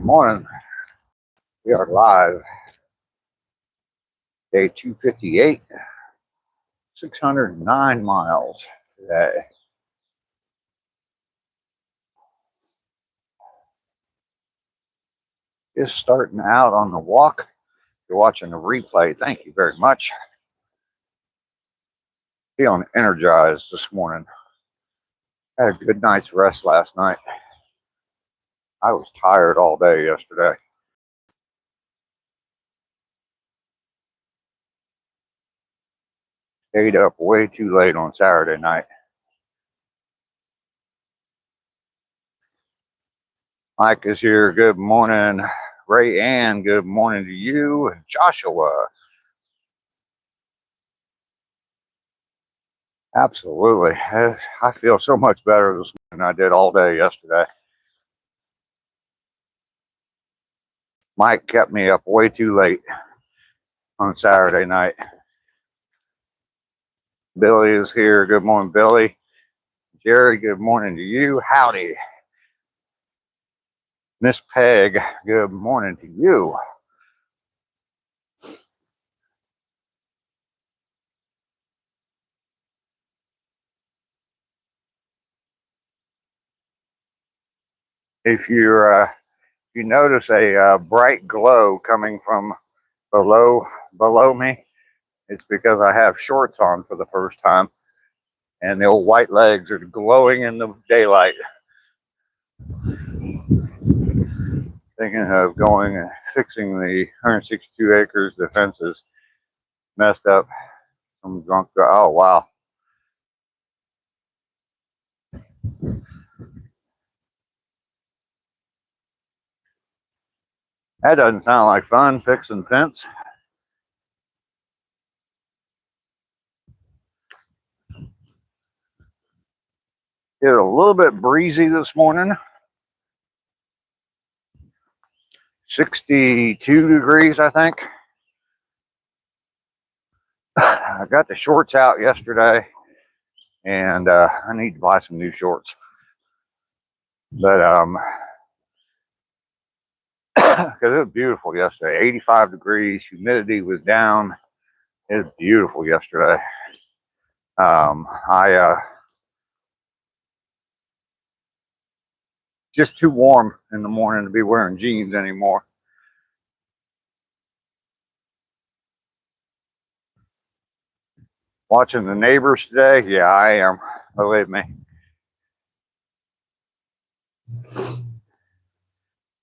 Morning. We are live. Day 258. 609 miles today. Just starting out on the walk. If you're watching the replay, thank you very much. Feeling energized this morning. Had a good night's rest last night. I was tired all day yesterday. Stayed up way too late on Saturday night. Mike is here. Good morning. Ray Ann, good morning to you. And Joshua. Absolutely. I feel so much better this morning than I did all day yesterday. Mike kept me up way too late on Saturday night. Billy is here. Good morning, Billy. Jerry, good morning to you. Howdy. Miss Peg, good morning to you. If you notice a bright glow coming from below me, it's because I have shorts on for the first time, and the old white legs are glowing in the daylight. Thinking of going and fixing the 162 acres. The fence is messed up. Some drunk guy. Oh wow. That doesn't sound like fun, fixing fence. It's a little bit breezy this morning. 62 degrees, I think. I got the shorts out yesterday, and I need to buy some new shorts. But because it was beautiful yesterday, 85 degrees, humidity was down. It was beautiful yesterday. Just too warm in the morning to be wearing jeans anymore. Watching the neighbors today? Yeah, I am. Believe me.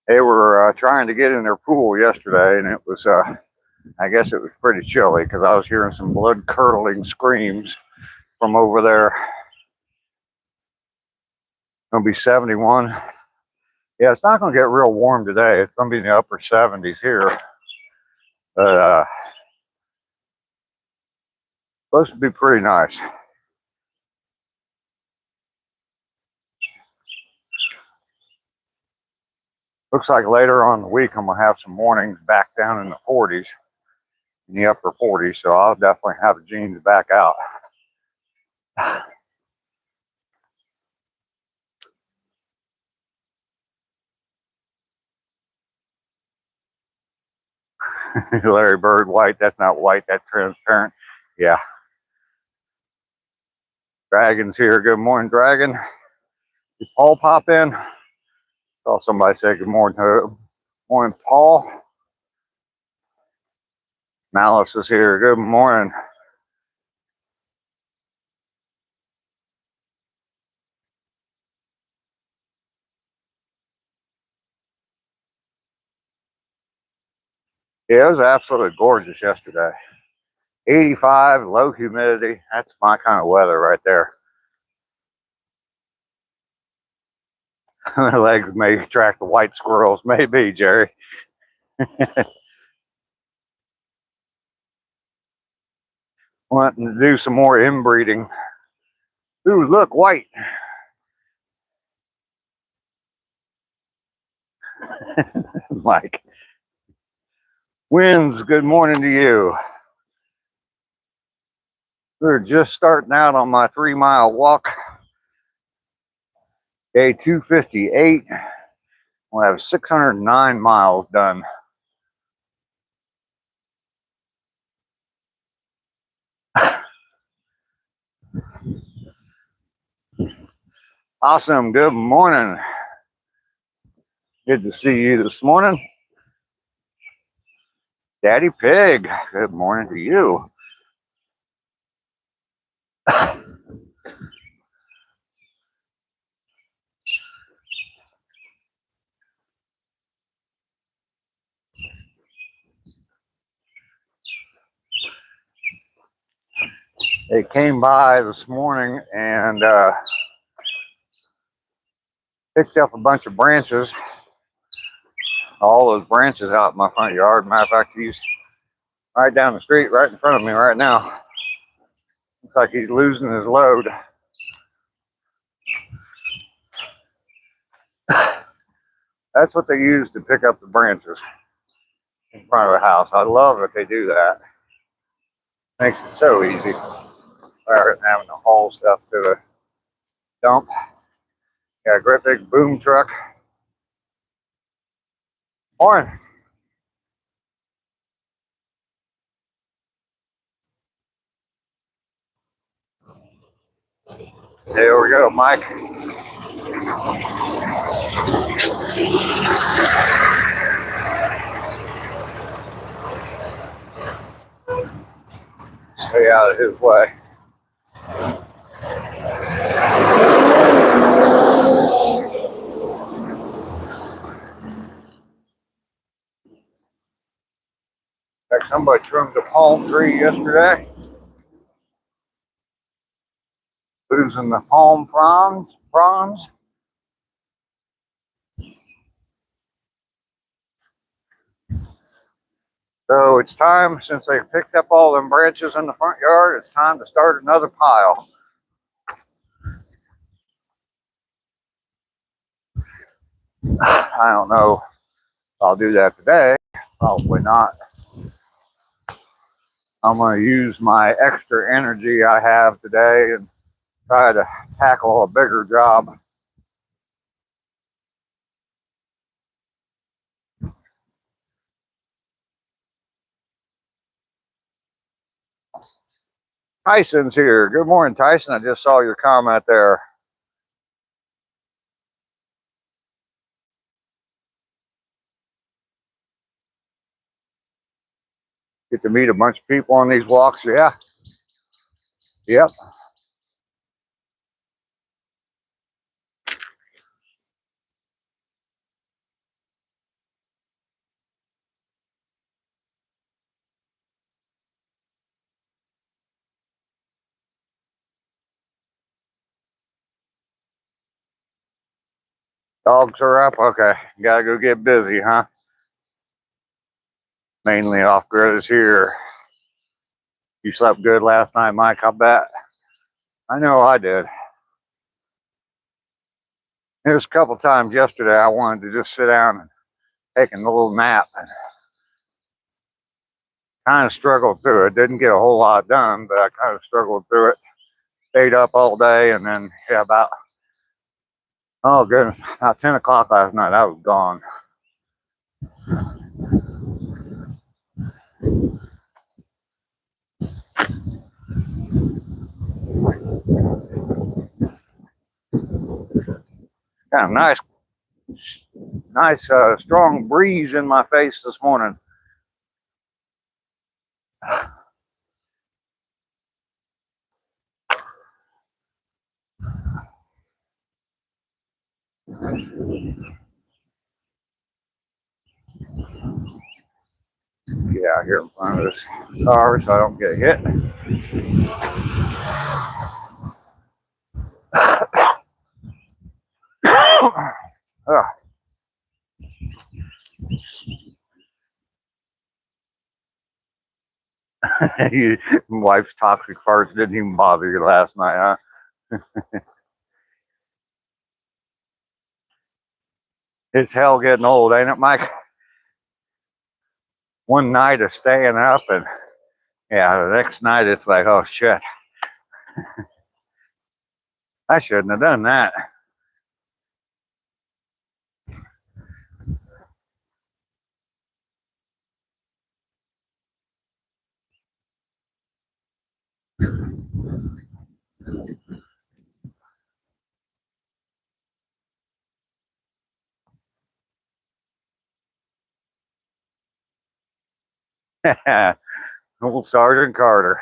They were trying to get in their pool yesterday, and it was, I guess it was pretty chilly because I was hearing some blood-curdling screams from over there. Gonna be 71. Yeah, it's not gonna get real warm today. It's gonna be in the upper 70s here. But supposed to be pretty nice. Looks like later on in the week I'm gonna have some mornings back down in the 40s, in the upper 40s, so I'll definitely have the jeans back out. Larry Bird white, that's not white, that's transparent. Yeah. Dragon's here. Good morning, Dragon. Did Paul pop in? Saw somebody say good morning to morning, Paul. Malice is here. Good morning. Yeah, it was absolutely gorgeous yesterday. 85, low humidity. That's my kind of weather right there. My legs may attract the white squirrels. Maybe, Jerry. Wanting to do some more inbreeding. Ooh, look, white. Mike. Winds, good morning to you. We're just starting out on my 3-mile walk. Day 258. We'll have 609 miles done. Awesome. Good morning. Good to see you this morning. Daddy Pig, good morning to you. They came by this morning and picked up a bunch of branches. All those branches out in my front yard. Matter of fact, he's right down the street, right in front of me right now. Looks like he's losing his load. That's what they use to pick up the branches in front of the house. I love that they do that. Makes it so easy rather than having to haul stuff to the dump. Got a great big boom truck. Morning. There we go, Mike. Stay out of his way. In fact, somebody trimmed a palm tree yesterday. Losing the palm fronds. So it's time, since they picked up all them branches in the front yard, it's time to start another pile. I don't know if I'll do that today. Probably not. I'm going to use my extra energy I have today and try to tackle a bigger job. Tyson's here. Good morning, Tyson. I just saw your comment there. Get to meet a bunch of people on these walks. Yeah. Yep. Dogs are up. Okay. Gotta go get busy, huh? Mainly off grid is here. You slept good last night, Mike, I bet. I know I did. There's a couple times yesterday I wanted to just sit down and take a little nap. And kind of struggled through it. Didn't get a whole lot done, but I kind of struggled through it. Stayed up all day, and then about, oh goodness, about 10 o'clock last night, I was gone. Kind of nice, strong breeze in my face this morning. Get out here in front of this car so I don't get hit. Your wife's toxic farts didn't even bother you last night, huh? It's hell getting old, ain't it, Mike? One night of staying up, and yeah, the next night it's like, oh shit. I shouldn't have done that. Old Sergeant Carter.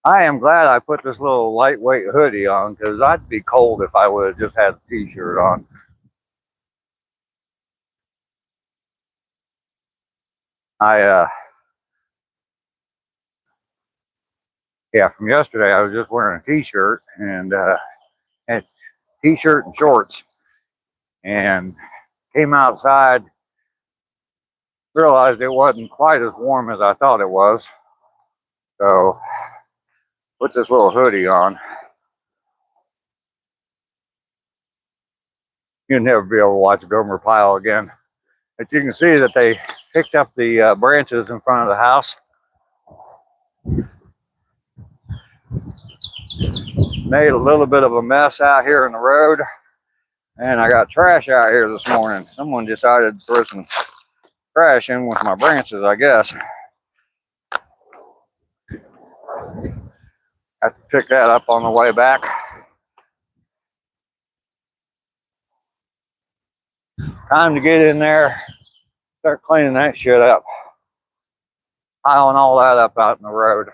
I am glad I put this little lightweight hoodie on because I'd be cold if I would have just had a t-shirt on. Yeah, from yesterday I was just wearing a t-shirt and t-shirt and shorts, and came outside, realized it wasn't quite as warm as I thought it was, so put this little hoodie on. You'll never be able to watch a Gomer pile again. But you can see that they picked up the branches in front of the house. Made a little bit of a mess out here in the road. And I got trash out here this morning. Someone decided to throw some trash in with my branches, I guess. Have to pick that up on the way back. Time to get in there, start cleaning that shit up. Piling all that up out in the road.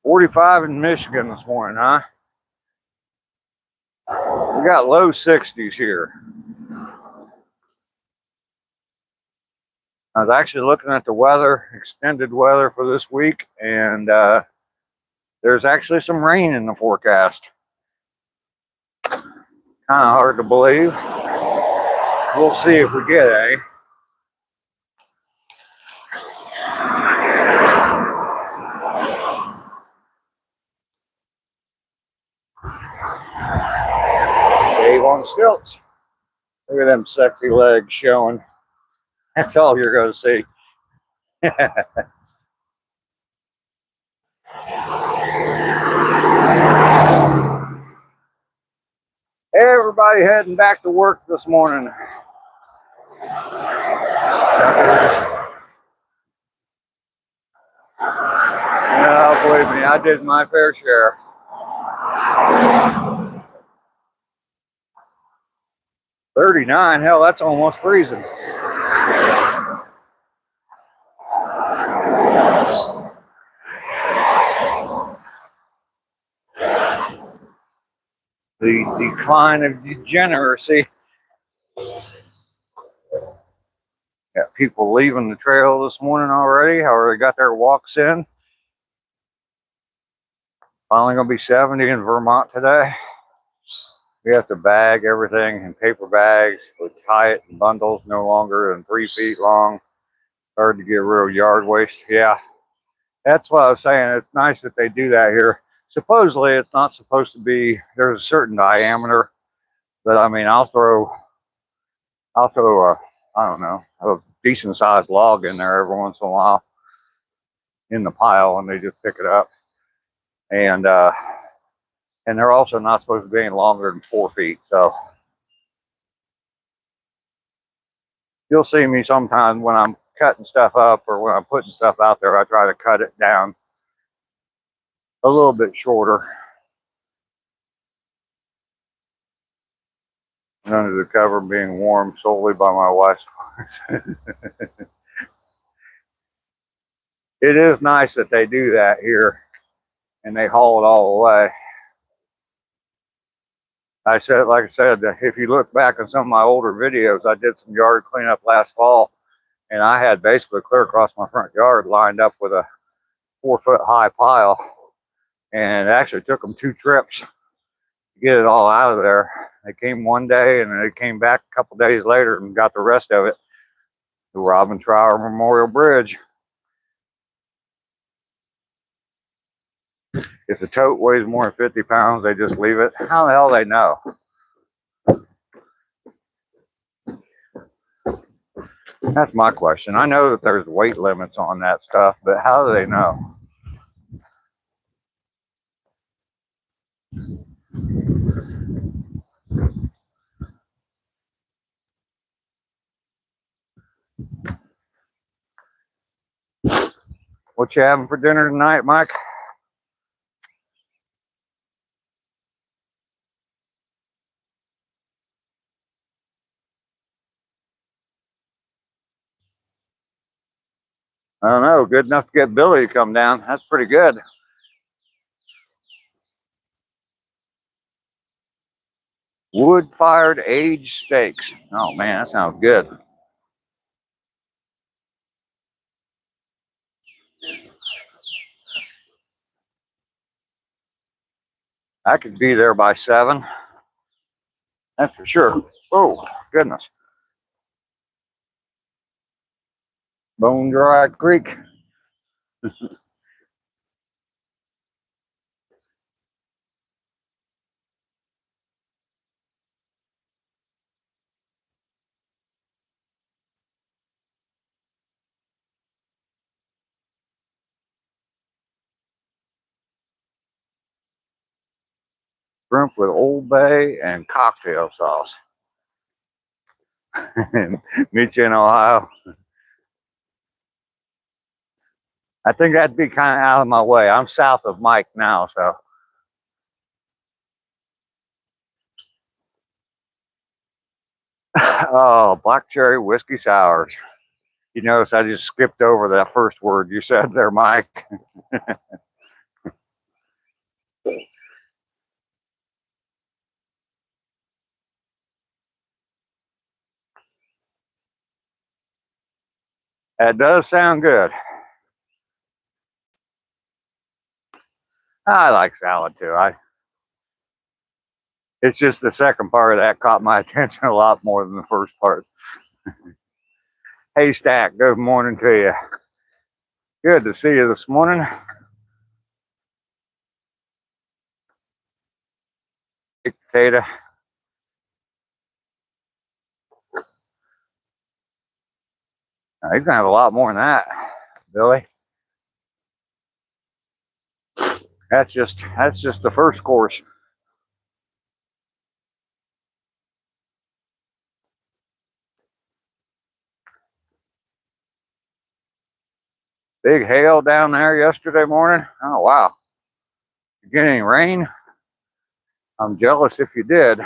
"45 in Michigan this morning, huh? We got low 60s here. I was actually looking at the weather, extended weather for this week, and there's actually some rain in the forecast. Kind of hard to believe. We'll see if we get any. Dave on stilts. Look at them sexy legs showing. That's all you're going to see. Everybody heading back to work this morning. No, believe me, I did my fair share. "39, hell, that's almost freezing. The decline of degeneracy. Got people leaving the trail this morning already, already got their walks in. Finally gonna be 70 in Vermont today. We have to bag everything in paper bags. We tie it in bundles no longer than 3 feet long. Hard to get rid of yard waste. Yeah, that's what I was saying. It's nice that they do that here. Supposedly it's not supposed to be, there's a certain diameter, but I mean, I'll throw a, I don't know, a decent sized log in there every once in a while in the pile, and they just pick it up. And they're also not supposed to be any longer than 4 feet. So you'll see me sometimes when I'm cutting stuff up or when I'm putting stuff out there, I try to cut it down a little bit shorter. And under the cover being warmed solely by my wife's farms. It is nice that they do that here and they haul it all away. Like I said, if you look back on some of my older videos, I did some yard cleanup last fall, and I had basically clear across my front yard lined up with a 4 foot high pile, and it actually took them 2 trips to get it all out of there. They came one day and they came back a couple days later and got the rest of it. The Robin Trower Memorial Bridge. If the tote weighs more than 50 pounds, they just leave it. How the hell they know? That's my question. I know that there's weight limits on that stuff, but how do they know? What you having for dinner tonight, Mike? I don't know. Good enough to get Billy to come down. That's pretty good. Wood-fired aged steaks. Oh man, that sounds good. I could be there by 7. That's for sure. Oh goodness. Bone Dry Creek. Shrimp with Old Bay and cocktail sauce. Meet you in Ohio. I think that'd be kind of out of my way. I'm south of Mike now, so. Oh, black cherry whiskey sours. You notice I just skipped over that first word you said there, Mike. That does sound good. I like salad too. It's just the second part of that caught my attention a lot more than the first part. Hey, Stack, good morning to you. Good to see you this morning. Baked potato. Now, you can have a lot more than that, Billy. That's just the first course. Big hail down there yesterday morning. Oh wow. You get any rain? I'm jealous if you did.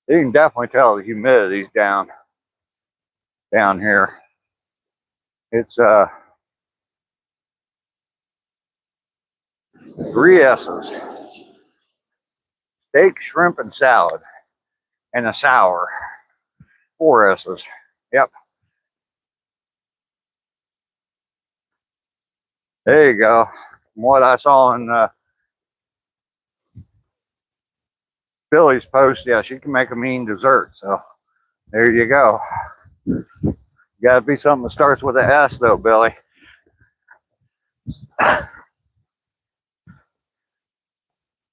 You can definitely tell the humidity's down here. It's 3 S's. Steak, shrimp, and salad. And a sour. 4 S's. Yep. There you go. From what I saw in Billy's post, yeah, she can make a mean dessert. So there you go. Gotta be something that starts with an S though, Billy.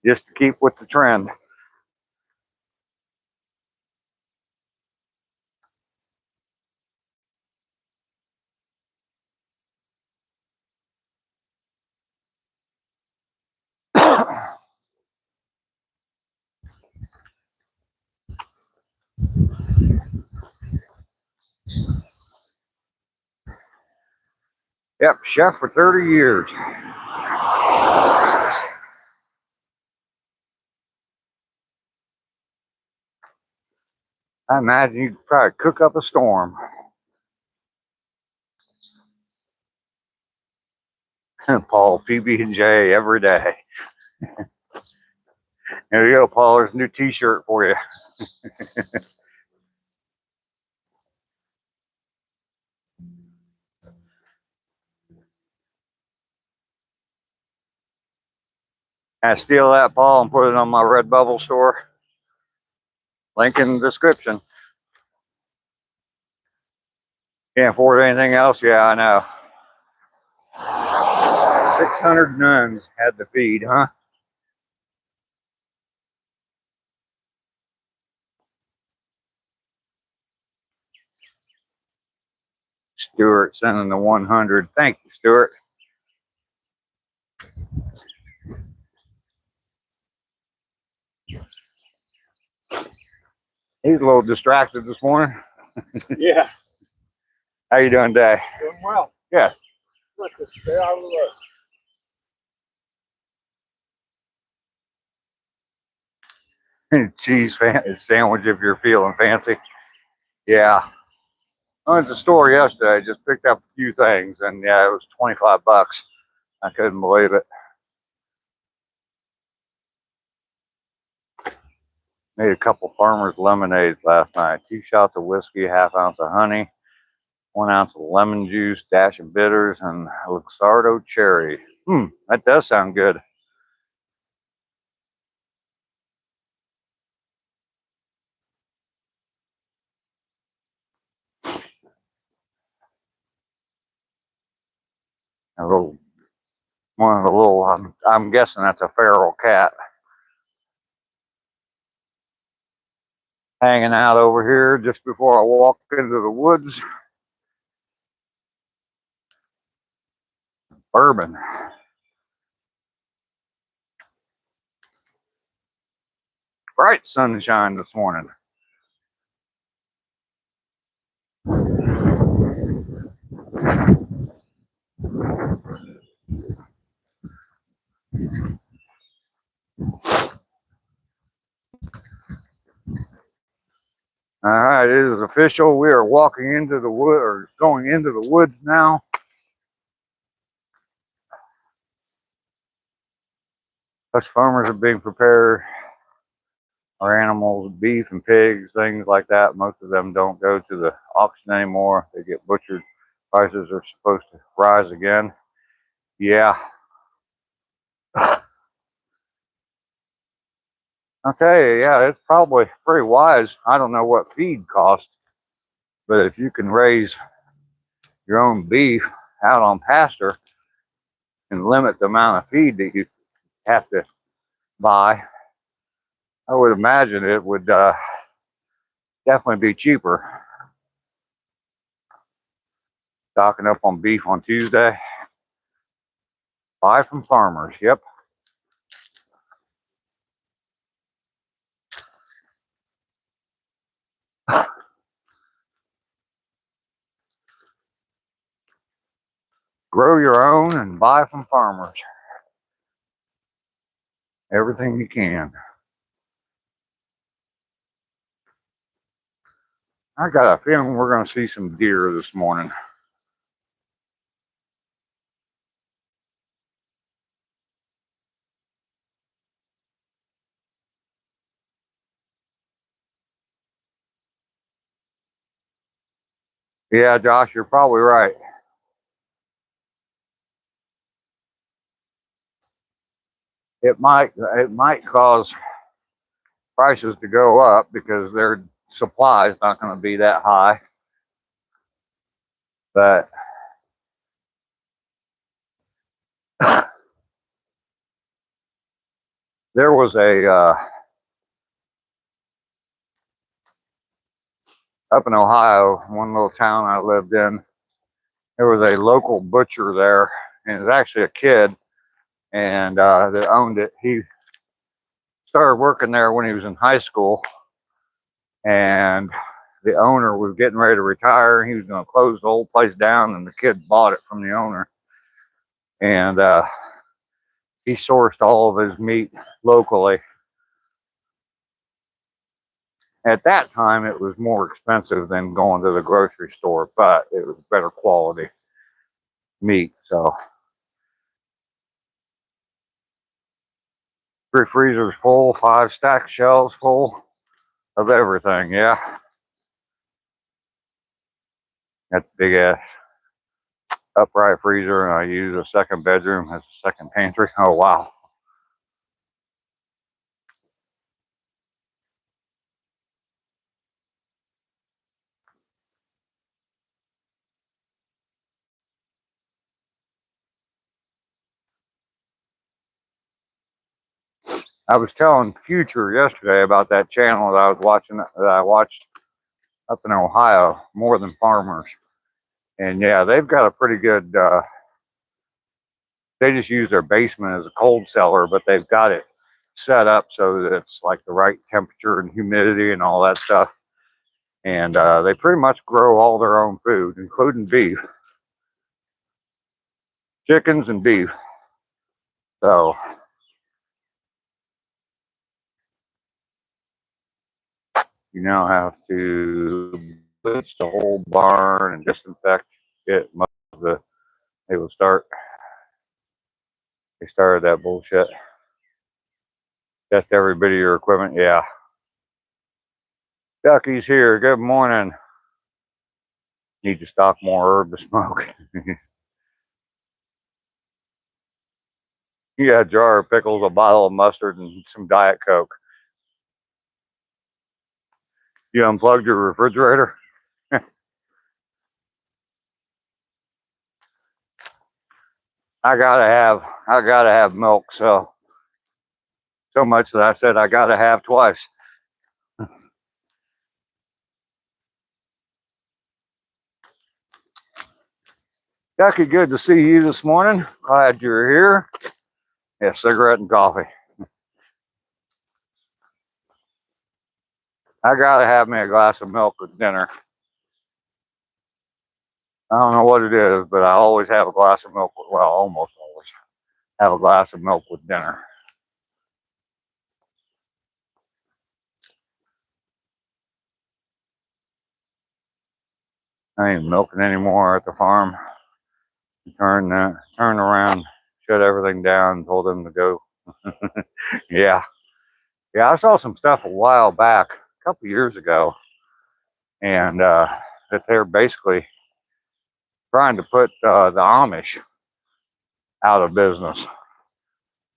Just to keep with the trend. Yep, chef for 30 years. I imagine you could probably cook up a storm. Paul, PB and J every day. There you go, Paul. There's a new T-shirt for you. I steal that, Paul, and put it on my Redbubble store. Link in the description. Can't afford anything else? Yeah, I know. 600 nuns had to feed, huh? Stuart sending the 100. Thank you, Stuart. He's a little distracted this morning. Yeah. How you doing today? Doing well. Yeah. Look, stay out of the way. Cheese sandwich if you're feeling fancy. Yeah. I went to the store yesterday, just picked up a few things, and yeah, it was 25 bucks. I couldn't believe it. Made a couple farmers lemonades last night. 2 shots of whiskey, ½ ounce of honey, 1 ounce of lemon juice, dash of bitters, and Luxardo cherry. That does sound good. A little, one of the little, I'm guessing that's a feral cat. Hanging out over here just before I walk into the woods. Bourbon. Bright sunshine this morning. All right, it is official. We are walking into the wood, or going into the woods now. Us farmers are being prepared. Our animals, beef and pigs, things like that, most of them don't go to the auction anymore. They get butchered. Prices are supposed to rise again. Yeah. Okay, yeah, it's probably pretty wise. I don't know what feed costs, but if you can raise your own beef out on pasture and limit the amount of feed that you have to buy, I would imagine it would definitely be cheaper. Stocking up on beef on Tuesday. Buy from farmers. Yep. Grow your own and buy from farmers. Everything you can. I got a feeling we're going to see some deer this morning. Yeah, Josh, you're probably right. It might cause prices to go up because their supply is not going to be that high. But there was a up in Ohio, one little town I lived in. There was a local butcher there, and it was actually a kid, and that owned it. He started working there when he was in high school, and the owner was getting ready to retire. He was going to close the whole place down, and the kid bought it from the owner, and he sourced all of his meat locally. At that time, it was more expensive than going to the grocery store, but it was better quality meat. So, three freezers full, 5 stack shelves full of everything. Yeah, that's big ass upright freezer, and I use a second bedroom as a second pantry. Oh wow. I was telling Future yesterday about that channel that I was watching, that I watched up in Ohio, More Than Farmers. And yeah, they've got a pretty good, they just use their basement as a cold cellar, but they've got it set up so that it's like the right temperature and humidity and all that stuff. And they pretty much grow all their own food, including beef, chickens and beef. So you now have to bleach the whole barn and disinfect it. Most of the, they will start, they started that bullshit. Test every bit of your equipment. Yeah. Ducky's here. Good morning. Need to stock more herb to smoke. You got a jar of pickles, a bottle of mustard, and some Diet Coke. You unplugged your refrigerator? I gotta have milk, so much that I said I gotta have twice. Ducky, good to see you this morning. Glad you're here. Yeah, cigarette and coffee. I gotta have me a glass of milk with dinner. I don't know what it is, but I always have a glass of milk. Well, almost always have a glass of milk with dinner. I ain't milking anymore at the farm. Turn around, shut everything down, told them to go. Yeah. Yeah, I saw some stuff a while back, a couple years ago, and that they're basically trying to put the Amish out of business.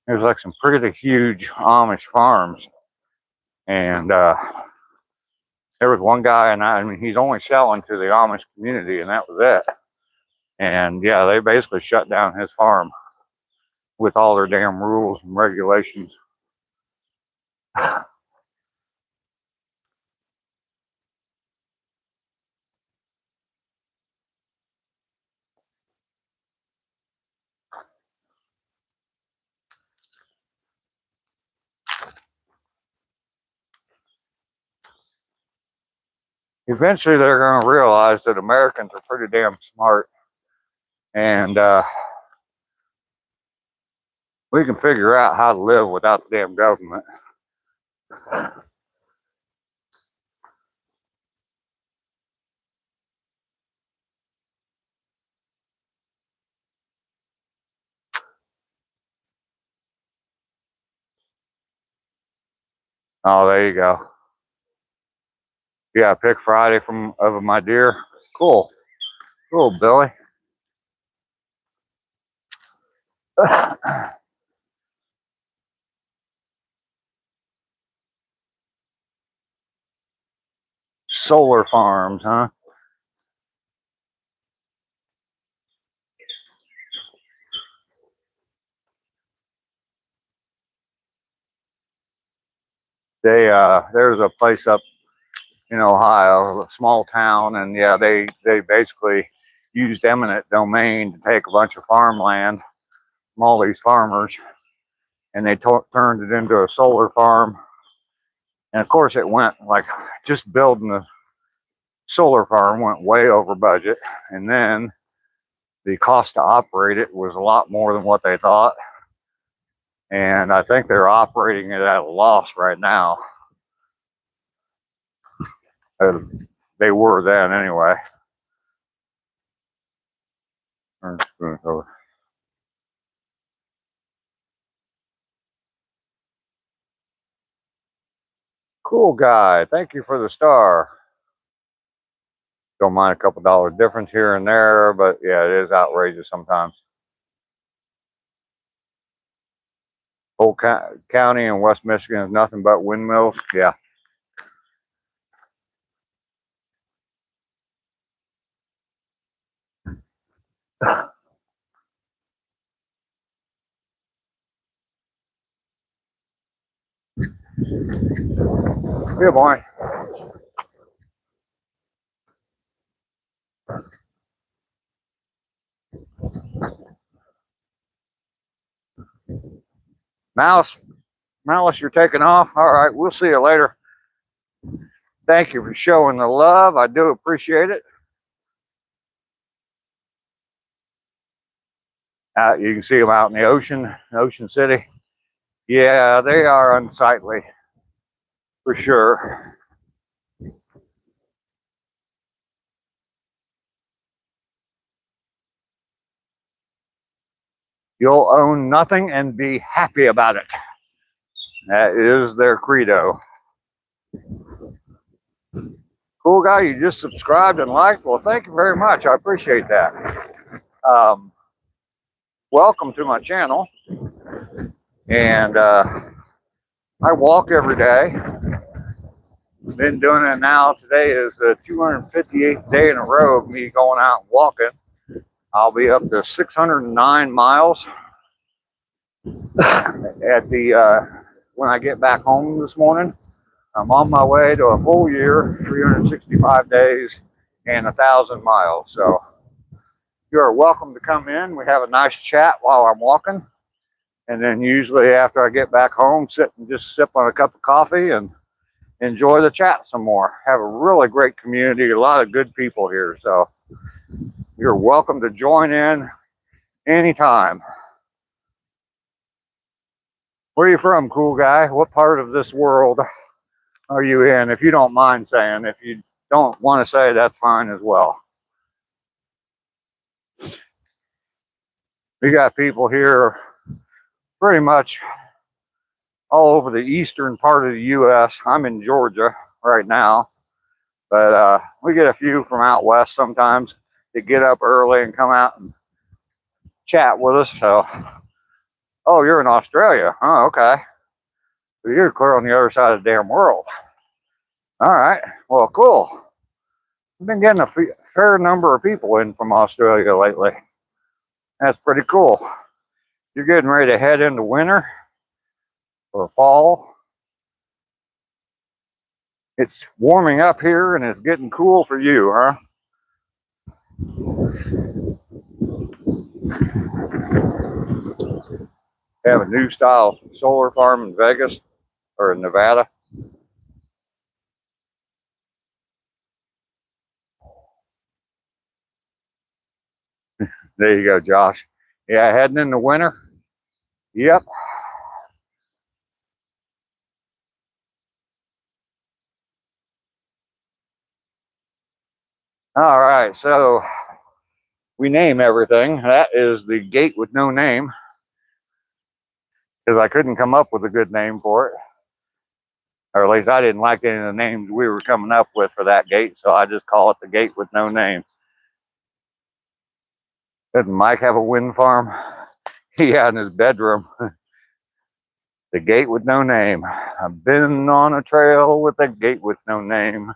There's like some pretty huge Amish farms, and there was one guy, and I mean, he's only selling to the Amish community, and that was it. And yeah, they basically shut down his farm with all their damn rules and regulations. Eventually, they're going to realize that Americans are pretty damn smart, and we can figure out how to live without the damn government. Oh, there you go. Yeah, pick Friday from of my deer. Cool, cool, Billy. Solar farms, huh? They there's a place up in Ohio, a small town, and yeah, they basically used eminent domain to take a bunch of farmland from all these farmers, and they turned it into a solar farm. And of course, it went like just building the solar farm went way over budget, and then the cost to operate it was a lot more than what they thought. And I think they're operating it at a loss right now. They were then anyway. Cool guy. Thank you for the star. Don't mind a couple dollar difference here and there, but yeah, it is outrageous sometimes. Whole county in West Michigan is nothing but windmills. Yeah. Good boy. Malice, you're taking off. All right, we'll see you later. Thank you for showing the love. I do appreciate it. You can see them out in the Ocean City. Yeah, they are unsightly for sure. You'll own nothing and be happy about it. That is their credo. Cool guy, you just subscribed and liked. Well, thank you very much. I appreciate that. Welcome to my channel. And I walk every day. Been doing it now. Today is the 258th day in a row of me going out and walking. I'll be up to 609 miles at the when I get back home this morning. I'm on my way to a full year, 365 days, and 1,000 miles. So you are welcome to come in. We have a nice chat while I'm walking. And then usually after I get back home, sit and just sip on a cup of coffee and enjoy the chat some more. Have a really great community, a lot of good people here. So you're welcome to join in anytime. Where are you from, cool guy? What part of this world are you in? If you don't mind saying. If you don't want to say, that's fine as well. We got people here pretty much all over the eastern part of the U.S. I'm in Georgia right now, but we get a few from out west sometimes that get up early and come out and chat with us. So, oh, you're in Australia. Oh, okay. So you're clear on the other side of the damn world. All right. Well, cool. We've been getting a fair number of people in from Australia lately. That's pretty cool. You're getting ready to head into winter or fall. It's warming up here and it's getting cool for you, huh? They have a new style solar farm in Vegas or in Nevada. There you go, Josh. Yeah, heading into winter. Yep. All right, so we name everything. That is the gate with no name, because I couldn't come up with a good name for it. Or at least I didn't like any of the names we were coming up with for that gate, so I just call it the gate with no name. Doesn't Mike have a wind farm? Yeah, in his bedroom. The gate with no name. I've been on a trail with a gate with no name.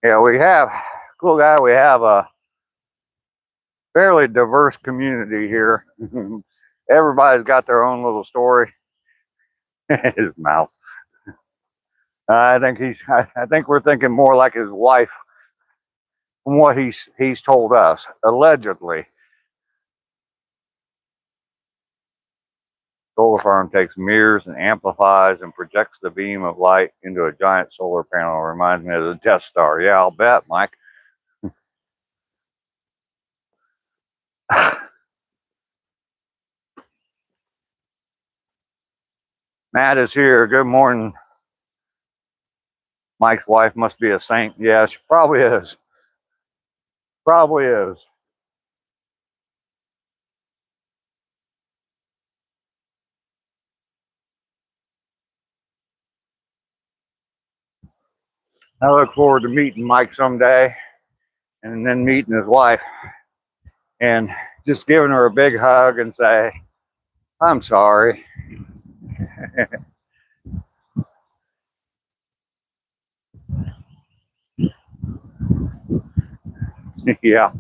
Yeah, we have, cool guy, we have a fairly diverse community here. Everybody's got their own little story. His mouth. I think we're thinking more like his wife from what he's told us, allegedly. Solar farm takes mirrors and amplifies and projects the beam of light into a giant solar panel. Reminds me of the Death Star. Yeah, I'll bet, Mike. Matt is here. Good morning. Mike's wife must be a saint. Yeah, she probably is. Probably is. I look forward to meeting Mike someday and then meeting his wife and just giving her a big hug and say, I'm sorry. Yeah,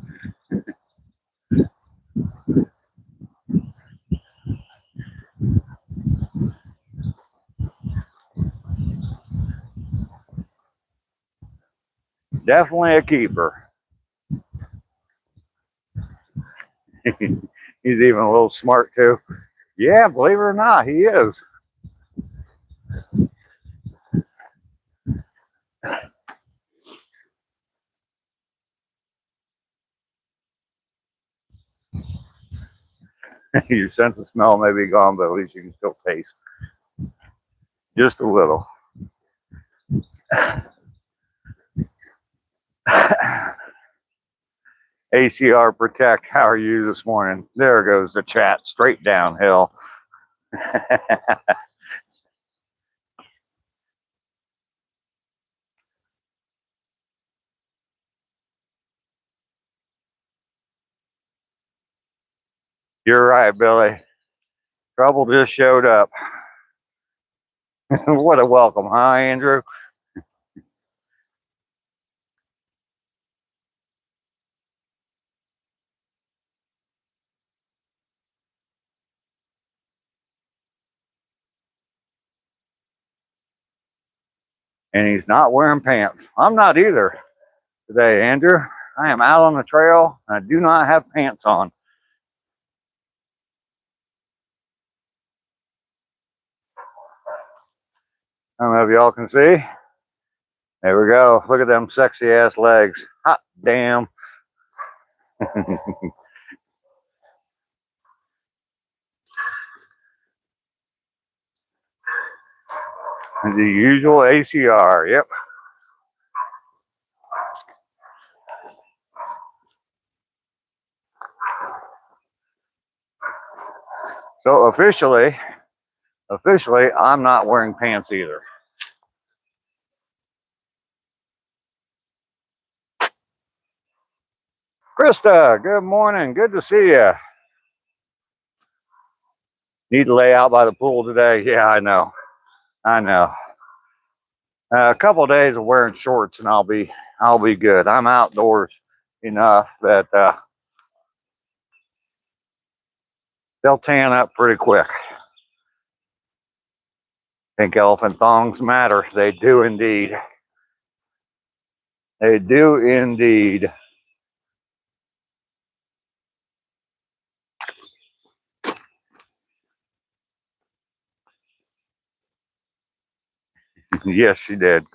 definitely a keeper. He's even a little smart too. Yeah, believe it or not, he is. Your sense of smell may be gone, but at least you can still taste just a little. ACR Protect, how are you this morning? There goes the chat straight downhill. You're right, Billy. Trouble just showed up. What a welcome, huh, Andrew? And he's not wearing pants. I'm not either today, Andrew. I am out on the trail. I do not have pants on. I don't know if y'all can see. There we go. Look at them sexy ass legs. Hot damn. The usual ACR. Yep. So officially, I'm not wearing pants either. Krista, good morning. Good to see you. Need to lay out by the pool today. Yeah, I know. I know. A couple of days of wearing shorts and I'll be good. I'm outdoors enough that they'll tan up pretty quick. Pink elephant thongs matter. They do indeed. They do indeed. Yes, she did.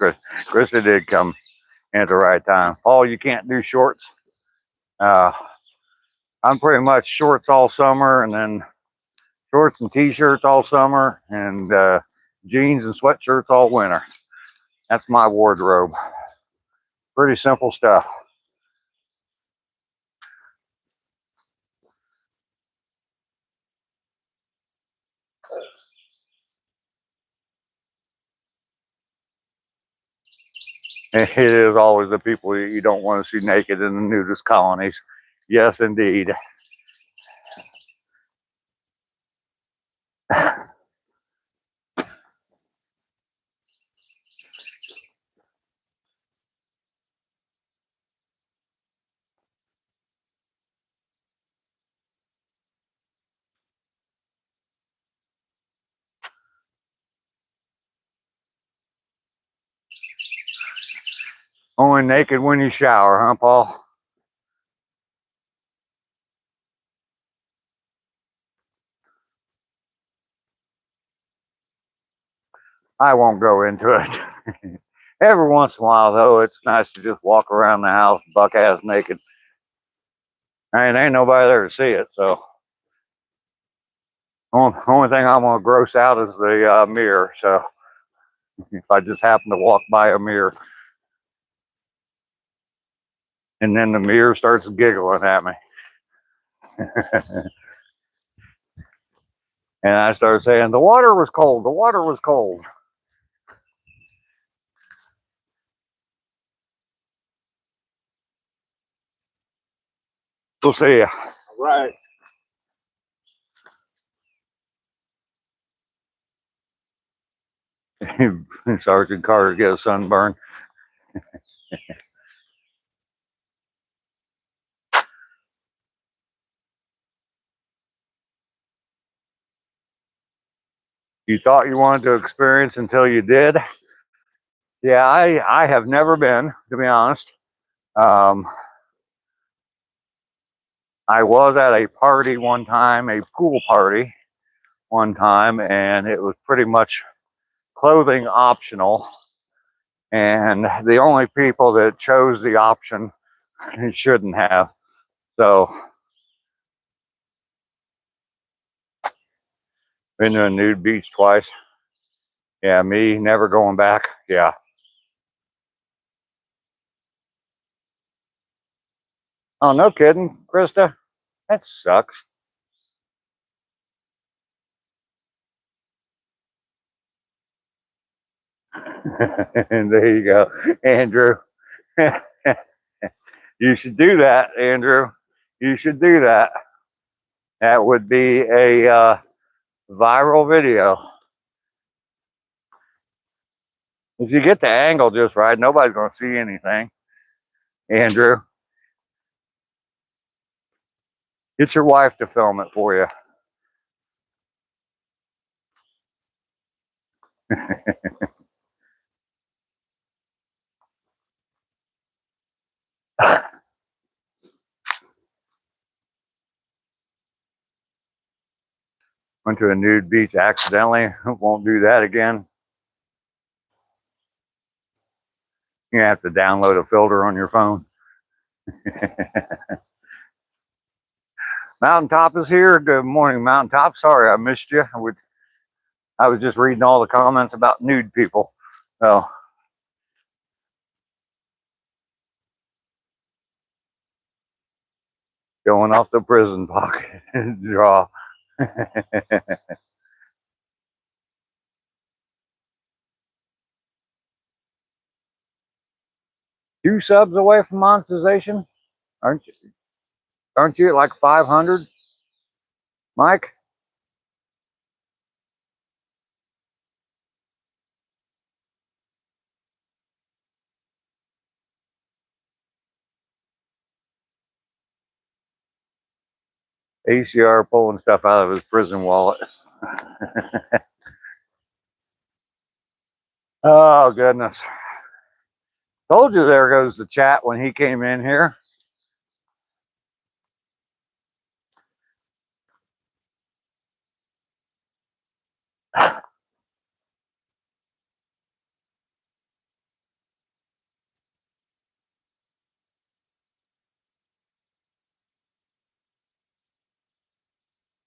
Krista did come at the right time. Oh, you can't do shorts. Uh, I'm pretty much shorts all summer, and then shorts and t-shirts all summer, and jeans and sweatshirts all winter. That's my wardrobe. Pretty simple stuff. It is always the people you don't want to see naked in the nudist colonies. Yes, indeed. Only naked when you shower, huh, Paul? I won't go into it. Every once in a while, though, it's nice to just walk around the house buck ass naked. And ain't nobody there to see it, so only thing I'm gonna gross out is the mirror. So if I just happen to walk by a mirror, and then the mirror starts giggling at me, and I start saying, "The water was cold. The water was cold." We'll see ya. Right. Sergeant Carter get a sunburn. You thought you wanted to experience until you did. Yeah, I have never been, to be honest. Um, I was at a party one time, a pool party one time, and it was pretty much clothing optional. And the only people that chose the option shouldn't have. So, been to a nude beach twice. Yeah, me never going back. Yeah. Oh, no kidding, Krista. That sucks. And there you go, Andrew. You should do that, Andrew. You should do that. That would be a viral video. If you get the angle just right, nobody's going to see anything. Andrew, get your wife to film it for you. Went to a nude beach accidentally. Won't do that again. You have to download a filter on your phone. Mountaintop is here. Good morning, Mountaintop. Sorry I missed you. I was just reading all the comments about nude people. So, going off the prison pocket draw. 2 subs away from monetization? Aren't you? Aren't you at like 500, Mike? ACR pulling stuff out of his prison wallet. Oh, goodness. Told you there goes the chat when he came in here.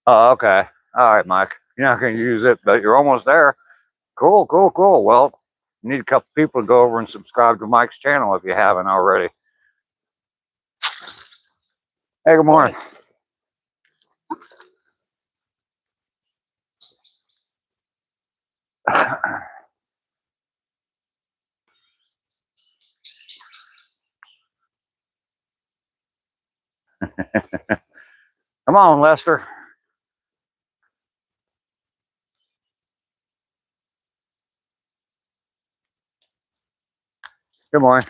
Oh, okay. All right, Mike. You're not going to use it, but you're almost there. Cool, cool, cool. Well, you need a couple people to go over and subscribe to Mike's channel if you haven't already. Hey, good morning. Come on, Lester. Good morning.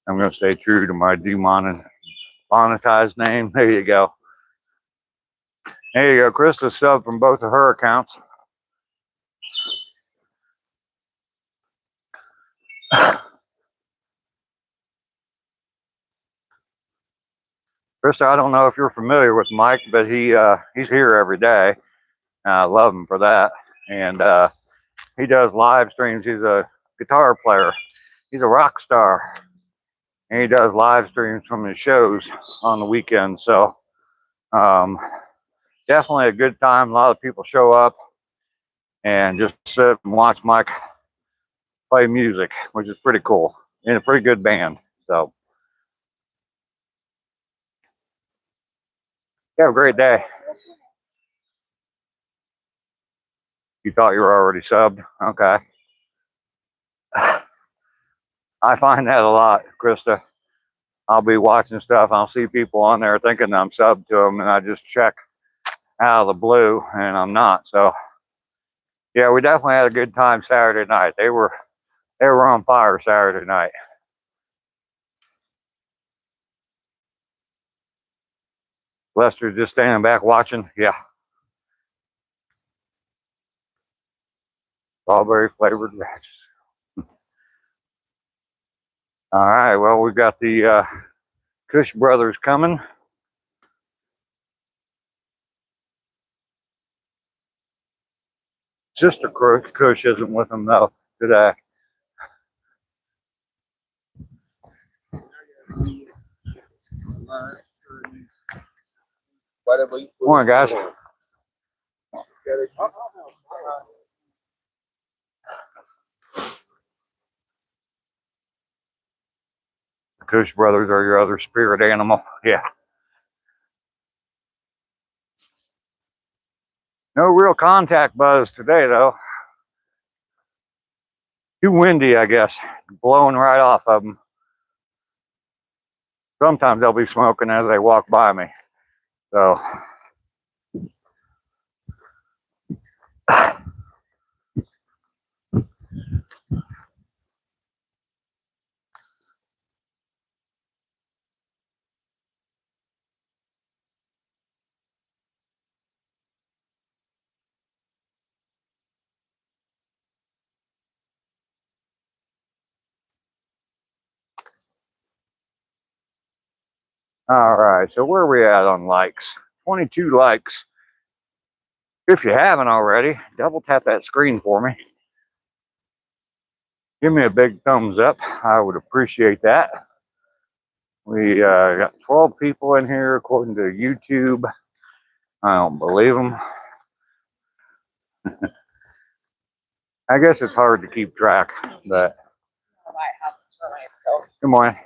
I'm going to stay true to my demonetized name. There you go. There you go. Krista subbed from both of her accounts. Krista, I don't know if you're familiar with Mike, but he's here every day. I love him for that. And he does live streams. He's a guitar player. He's a rock star. And he does live streams from his shows on the weekend. So definitely a good time. A lot of people show up and just sit and watch Mike play music, which is pretty cool. And a pretty good band. So have a great day. You thought you were already subbed? Okay. I find that a lot, Krista. I'll be watching stuff. I'll see people on there thinking I'm subbed to them, and I just check out of the blue, and I'm not. So, yeah, we definitely had a good time Saturday night. They were on fire Saturday night. Lester's just standing back watching. Yeah. Strawberry flavored radishes. All right, well, we've got the Cush brothers coming. Sister Cush isn't with them though today. Morning, guys. The Cush brothers are your other spirit animal. Yeah. No real contact buzz today though. Too windy, I guess. Blowing right off of them. Sometimes they'll be smoking as they walk by me. So. All right, so where are we at on likes? 22 likes. If you haven't already, double tap that screen for me. Give me a big thumbs up. I would appreciate that. We got 12 people in here according to YouTube. I don't believe them. I guess it's hard to keep track, but good morning.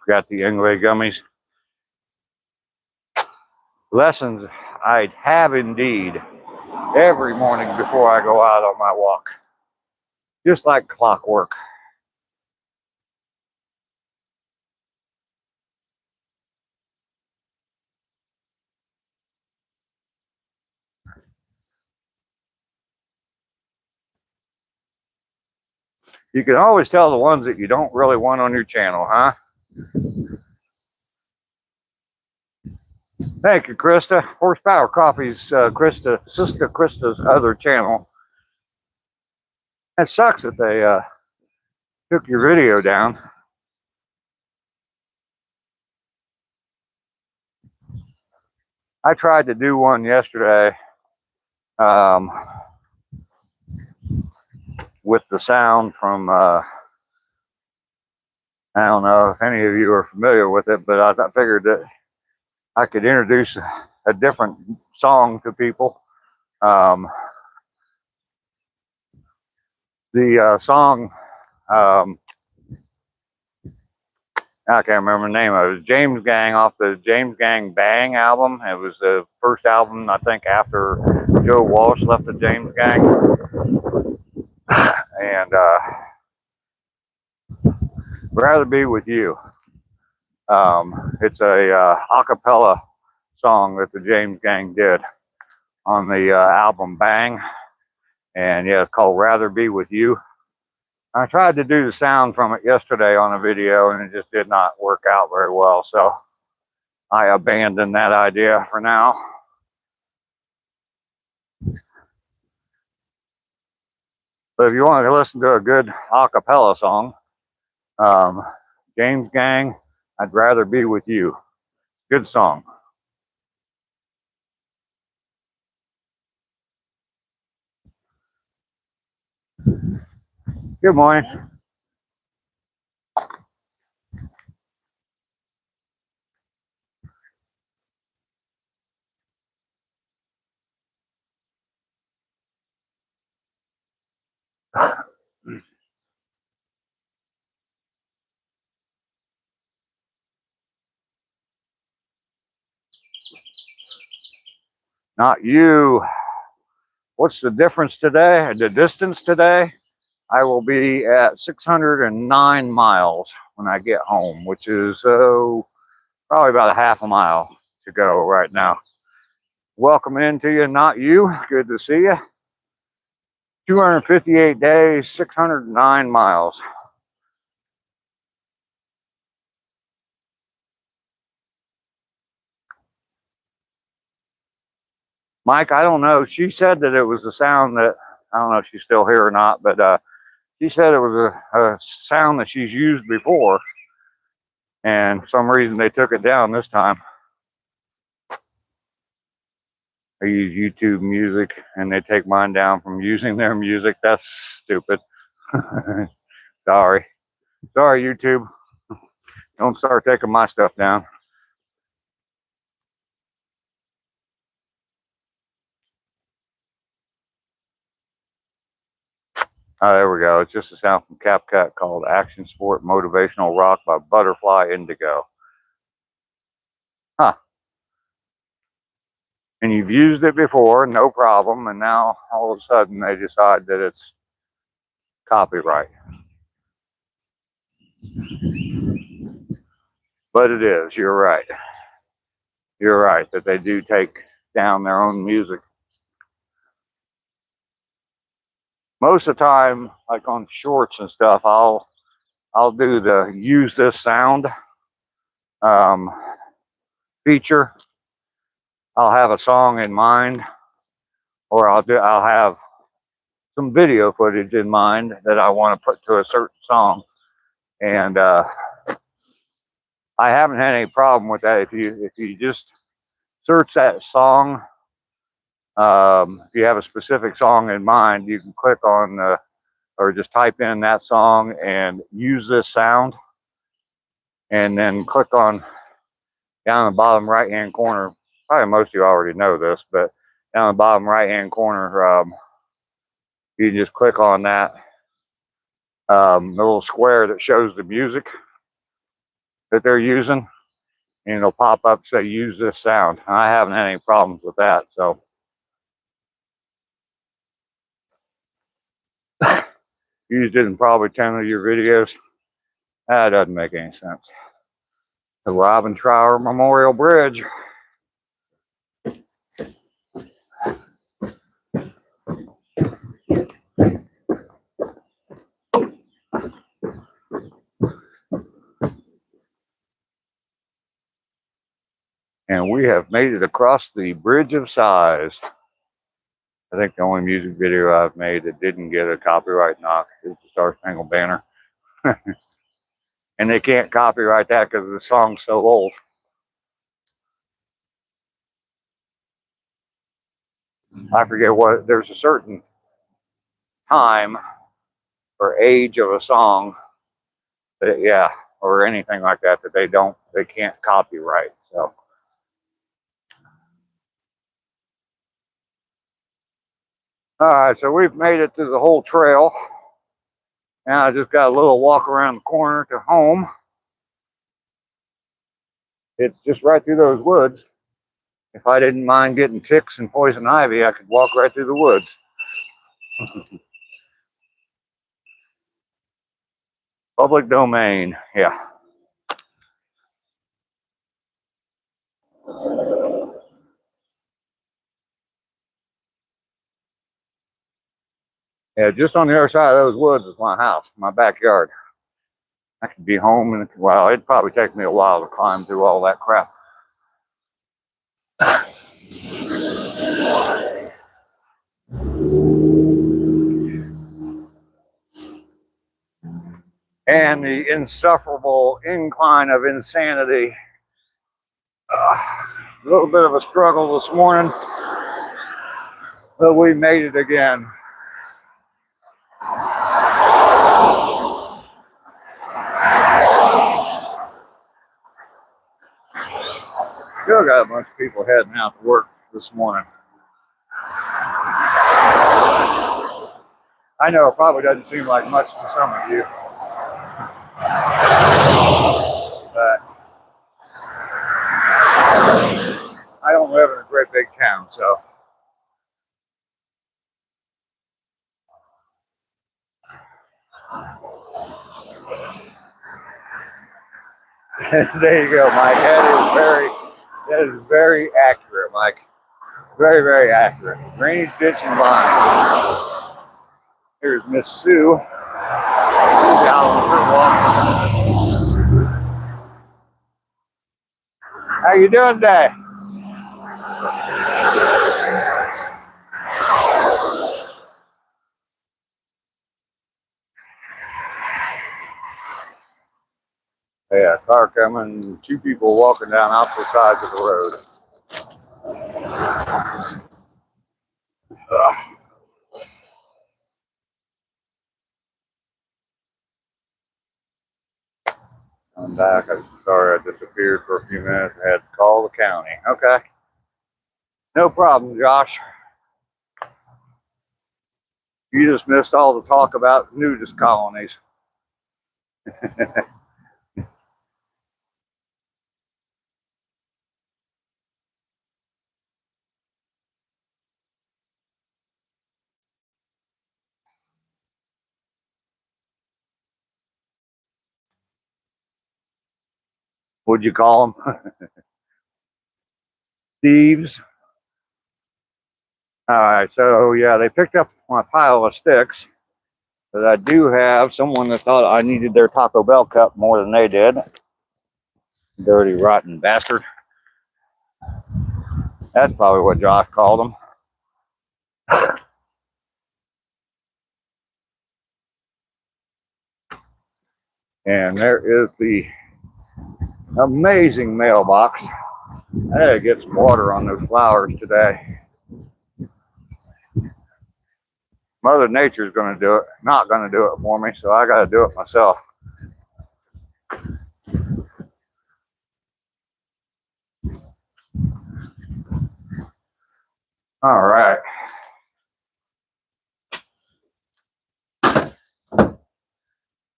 Forgot the Youngway gummies. Lessons I have indeed every morning before I go out on my walk. Just like clockwork. You can always tell the ones that you don't really want on your channel, huh? Thank you, Krista. Horsepower Coffee's Sister Krista's other channel. It sucks that they took your video down. I tried to do one yesterday with the sound from, I don't know if any of you are familiar with it, but I figured that I could introduce a different song to people. The song, I can't remember the name of it. It was James Gang off the James Gang Bang album. It was the first album, I think, after Joe Walsh left the James Gang. And Rather Be With You. It's a acapella song that the James Gang did on the album Bang. And yeah, it's called Rather Be With You. I tried to do the sound from it yesterday on a video and it just did not work out very well. So I abandoned that idea for now. But if you want to listen to a good a cappella song, James Gang, I'd Rather Be With You. Good song. Good morning. Not you. What's the difference today? The distance today? I will be at 609 miles when I get home, which is probably about a half a mile to go right now. Welcome into you, not you. Good to see you. 258 days, 609 miles. Mike, I don't know. She said that it was a sound that, I don't know if she's still here or not, but she said it was a sound that she's used before. And for some reason they took it down this time. I use YouTube music and they take mine down from using their music. That's stupid. Sorry. Sorry, YouTube. Don't start taking my stuff down. Oh, there we go. It's just a sound from CapCut called Action Sport Motivational Rock by Butterfly Indigo. Huh. And you've used it before, no problem, and now all of a sudden they decide that it's copyright. But it is, you're right. You're right that they do take down their own music. Most of the time, like on shorts and stuff, I'll do the use this sound feature. I'll have a song in mind, or I'll have some video footage in mind that I want to put to a certain song, and I haven't had any problem with that. If you just search that song, if you have a specific song in mind, you can click on or just type in that song and use this sound, and then click on down in the bottom right hand corner. Probably most of you already know this, but down in the bottom right hand corner, you can just click on that the little square that shows the music that they're using, and it'll pop up say use this sound. I haven't had any problems with that. So used it in probably 10 of your videos. That doesn't make any sense. The Robin Trower Memorial Bridge. And we have made it across the Bridge of Sighs. I think the only music video I've made that didn't get a copyright knock is the Star Spangled Banner. And they can't copyright that because the song's so old. I forget what, there's a certain time or age of a song that, yeah, or anything like that, that they can't copyright. So all right, so we've made it to the whole trail. Now I just got a little walk around the corner to home. It's just right through those woods. If I didn't mind getting ticks and poison ivy, I could walk right through the woods. Public domain, yeah. Yeah, just on the other side of those woods is my house, my backyard. I could be home, and well, it'd probably take me a while to climb through all that crap. And the insufferable incline of insanity. A little bit of a struggle this morning, but we made it again. Still got a bunch of people heading out to work this morning. I know it probably doesn't seem like much to some of you, but I don't live in a great big town, so. There you go, Mike. That is very accurate, Mike. Very, very accurate. Drainage ditch and lines. Here's Miss Sue. She's out on her walk. How you doing today? Yeah, car coming, two people walking down opposite sides of the road. Ugh. I'm back. I'm sorry I disappeared for a few minutes. I had to call the county. Okay. No problem, Josh. You just missed all the talk about nudist colonies. What'd you call them? Thieves. All right, so yeah, they picked up my pile of sticks, but I do have someone that thought I needed their Taco Bell cup more than they did. Dirty, rotten bastard. That's probably what Josh called them. And there is the amazing mailbox. I had to get some water on those flowers today. Mother Nature's going to do it, not going to do it for me, so I got to do it myself. All right.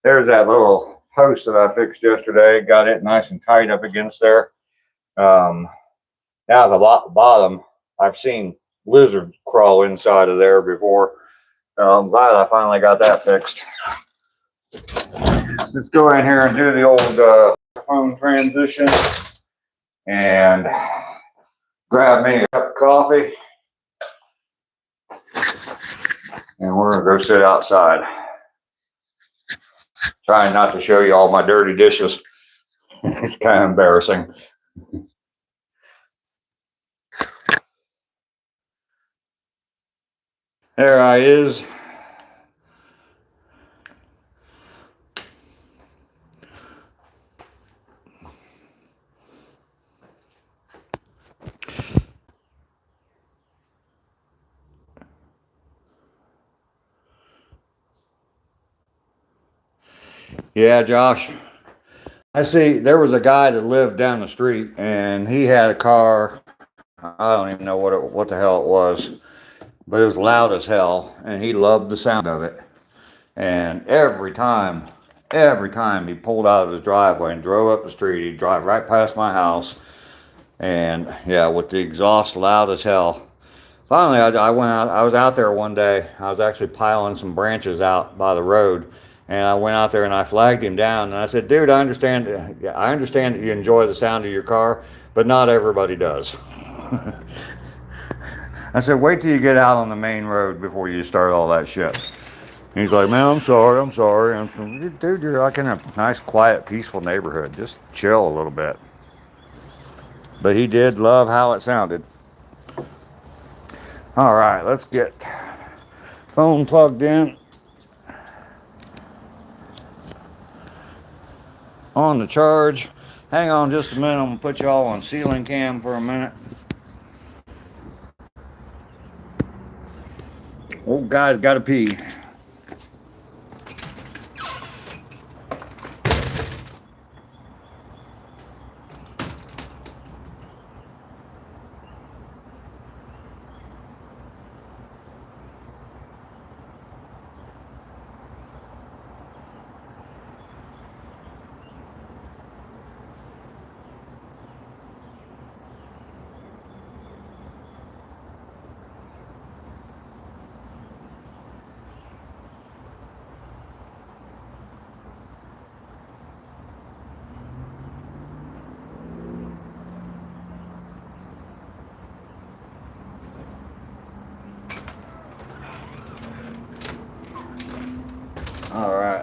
There's that little post that I fixed yesterday. Got it nice and tight up against there. Now the bottom, I've seen lizards crawl inside of there before. I'm glad I finally got that fixed. Let's go in here and do the old phone transition and grab me a cup of coffee. And we're going to go sit outside. Trying not to show you all my dirty dishes. It's kind of embarrassing. There I is. Yeah, Josh. I see there was a guy that lived down the street and he had a car. I don't even know what the hell it was, but it was loud as hell and he loved the sound of it. And every time he pulled out of his driveway and drove up the street, he'd drive right past my house. And yeah, with the exhaust loud as hell. Finally, I went out. I was out there one day. I was actually piling some branches out by the road, and I went out there and I flagged him down. And I said, "Dude, I understand. I understand that you enjoy the sound of your car, but not everybody does." I said, "Wait till you get out on the main road before you start all that shit." And he's like, "Man, I'm sorry. I'm sorry." I'm like, "Dude, you're like in a nice, quiet, peaceful neighborhood. Just chill a little bit." But he did love how it sounded. All right, let's get phone plugged in. On the charge. Hang on just a minute. I'm going to put y'all on ceiling cam for a minute. Old guy's got to pee.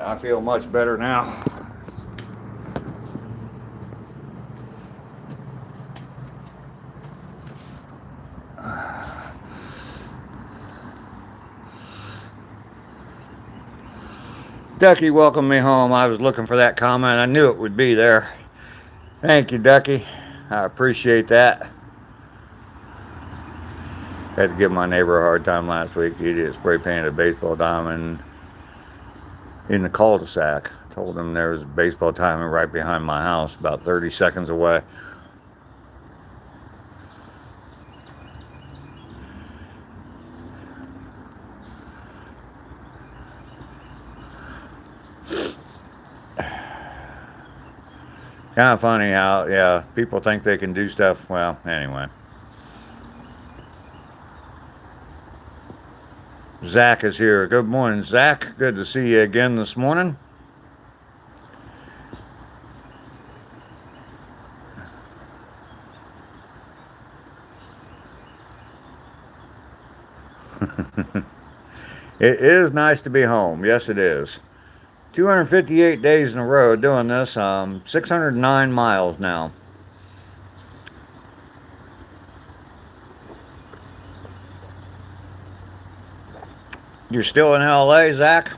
I feel much better now. Ducky welcomed me home. I was looking for that comment. I knew it would be there. Thank you, Ducky. I appreciate that. Had to give my neighbor a hard time last week. He did spray painted a baseball diamond in the cul-de-sac. Told him there was a baseball diamond right behind my house, about 30 seconds away. Kind of funny how, yeah, people think they can do stuff. Well, anyway. Zach is here. Good morning, Zach. Good to see you again this morning. It is nice to be home. Yes, it is. 258 days in a row doing this. 609 miles now. You're still in LA, Zach?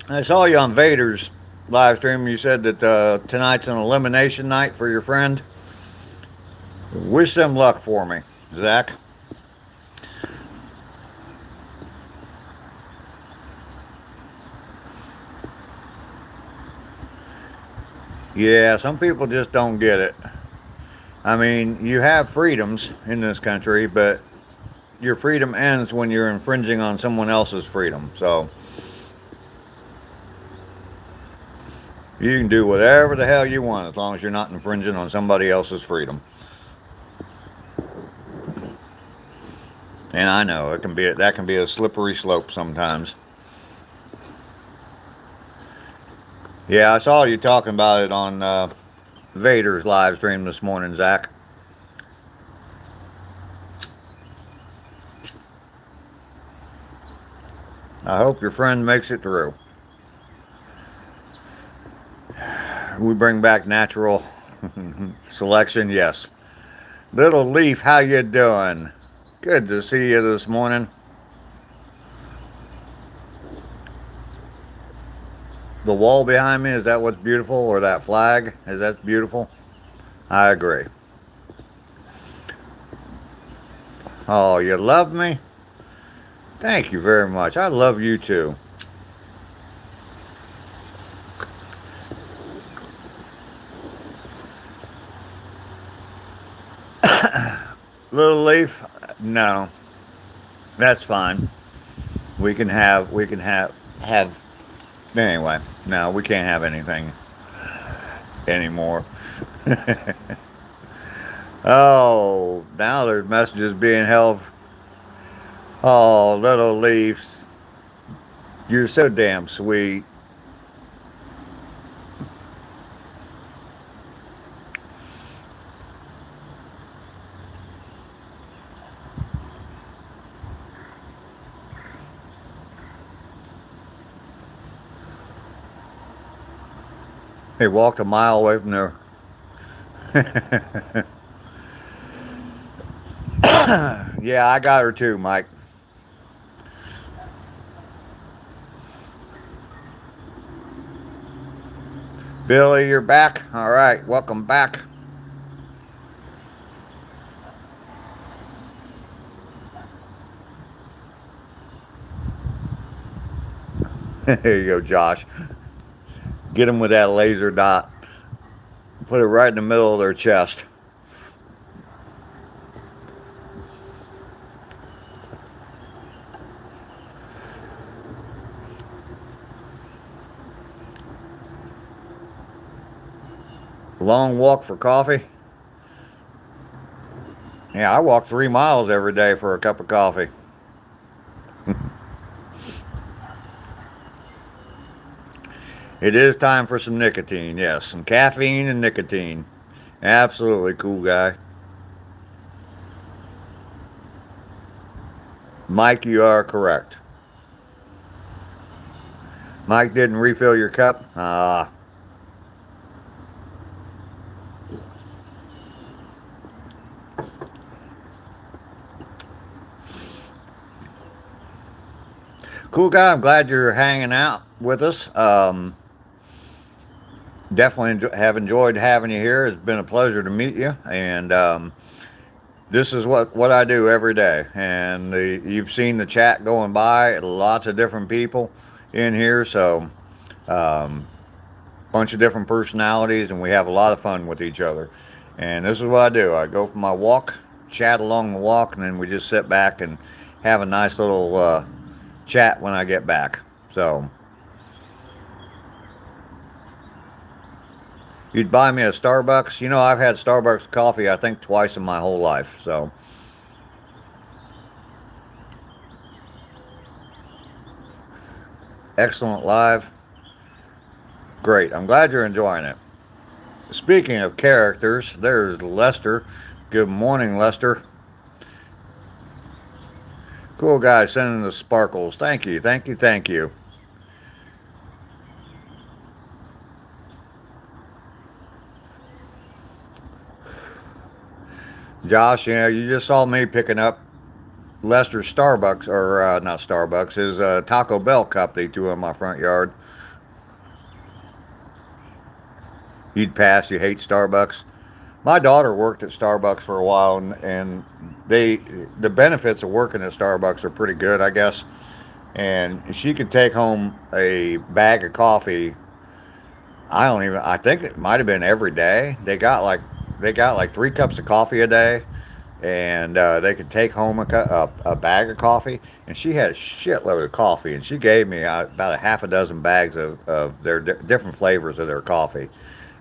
I saw you on Vader's live stream. You said that tonight's an elimination night for your friend. Wish them luck for me, Zach. Yeah, some people just don't get it. I mean, you have freedoms in this country, but your freedom ends when you're infringing on someone else's freedom. So you can do whatever the hell you want as long as you're not infringing on somebody else's freedom. And I know that can be a slippery slope sometimes. Yeah, I saw you talking about it on Vader's live stream this morning, Zach. I hope your friend makes it through. We bring back natural selection, yes. Little Leaf, how you doing? Good to see you this morning. The wall behind me, is that what's beautiful? Or that flag? Is that beautiful? I agree. Oh, you love me? Thank you very much. I love you too. Little Leaf? No. That's fine. We can have anyway, no, we can't have anything anymore. Oh, now there's messages being held. Oh, Little Leafs, you're so damn sweet. They walked a mile away from there. Yeah, I got her too, Mike. Billy, you're back? All right, welcome back. There you go, Josh. Get them with that laser dot. Put it right in the middle of their chest. Long walk for coffee? Yeah, I walk 3 miles every day for a cup of coffee. It is time for some nicotine, yes. Some caffeine and nicotine. Absolutely, cool guy. Mike, you are correct. Mike didn't refill your cup? Cool guy. I'm glad you're hanging out with us. Definitely have enjoyed having you here. It's been a pleasure to meet you. And this is what I do every day. And you've seen the chat going by. Lots of different people in here. So bunch of different personalities, and we have a lot of fun with each other. And this is what I do. I go for my walk, chat along the walk, and then we just sit back and have a nice little chat when I get back. So you'd buy me a Starbucks. You know, I've had Starbucks coffee, I think, twice in my whole life. So excellent live. Great. I'm glad you're enjoying it. Speaking of characters, there's Lester. Good morning, Lester. Cool guy sending the sparkles. Thank you, thank you, thank you. Josh, you know, you just saw me picking up Lester's Starbucks, or not Starbucks, his Taco Bell cup they threw in my front yard. You'd pass, you hate Starbucks. My daughter worked at Starbucks for a while, and the benefits of working at Starbucks are pretty good, I guess. And she could take home a bag of coffee. I think it might have been every day. They got like 3 cups of coffee a day, and they could take home a bag of coffee. And she had a shitload of coffee, and she gave me about a half a dozen bags of their different flavors of their coffee.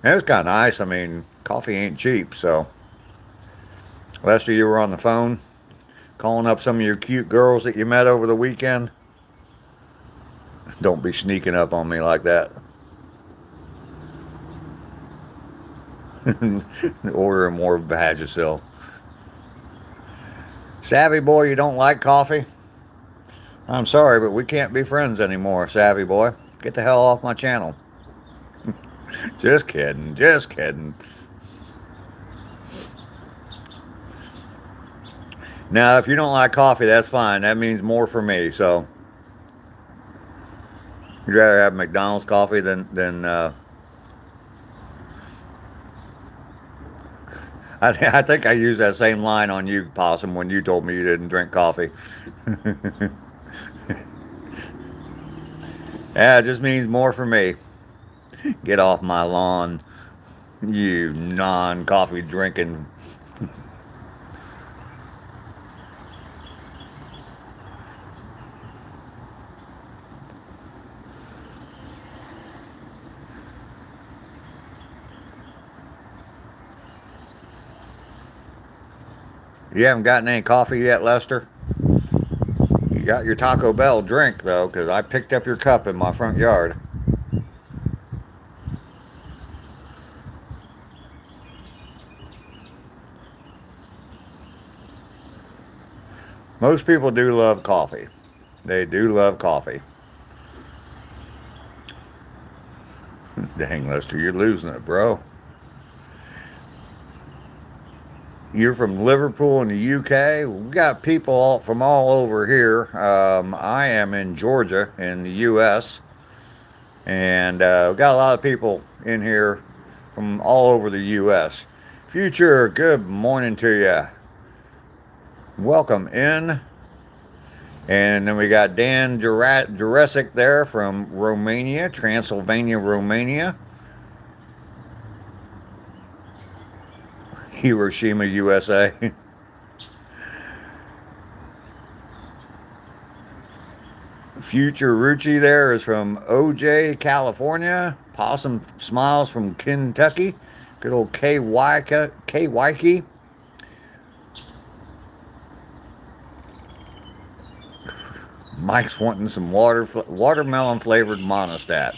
And it was kind of nice. I mean, coffee ain't cheap. So, Lester, you were on the phone calling up some of your cute girls that you met over the weekend. Don't be sneaking up on me like that. Order more Vagisil. Savvy boy, you don't like coffee? I'm sorry, but we can't be friends anymore, Savvy boy. Get the hell off my channel. Just kidding, just kidding. Now, if you don't like coffee, that's fine. That means more for me. So, you'd rather have McDonald's coffee than I think I used that same line on you, Possum, when you told me you didn't drink coffee. Yeah, it just means more for me. Get off my lawn, you non-coffee drinking. You haven't gotten any coffee yet, Lester? You got your Taco Bell drink, though, because I picked up your cup in my front yard. Most people do love coffee. They do love coffee. Dang, Lester, you're losing it, bro. You're from Liverpool in the UK. We got people from all over here. I am in Georgia in the US. And we've got a lot of people in here from all over the US. Future, good morning to you. Welcome in. And then we got Dan Jurasic there from Romania, Transylvania, Romania. Hiroshima, USA. Future Rucci there is from OJ, California. Possum Smiles from Kentucky. Good old K. Waikiki. Mike's wanting some watermelon flavored Monostat.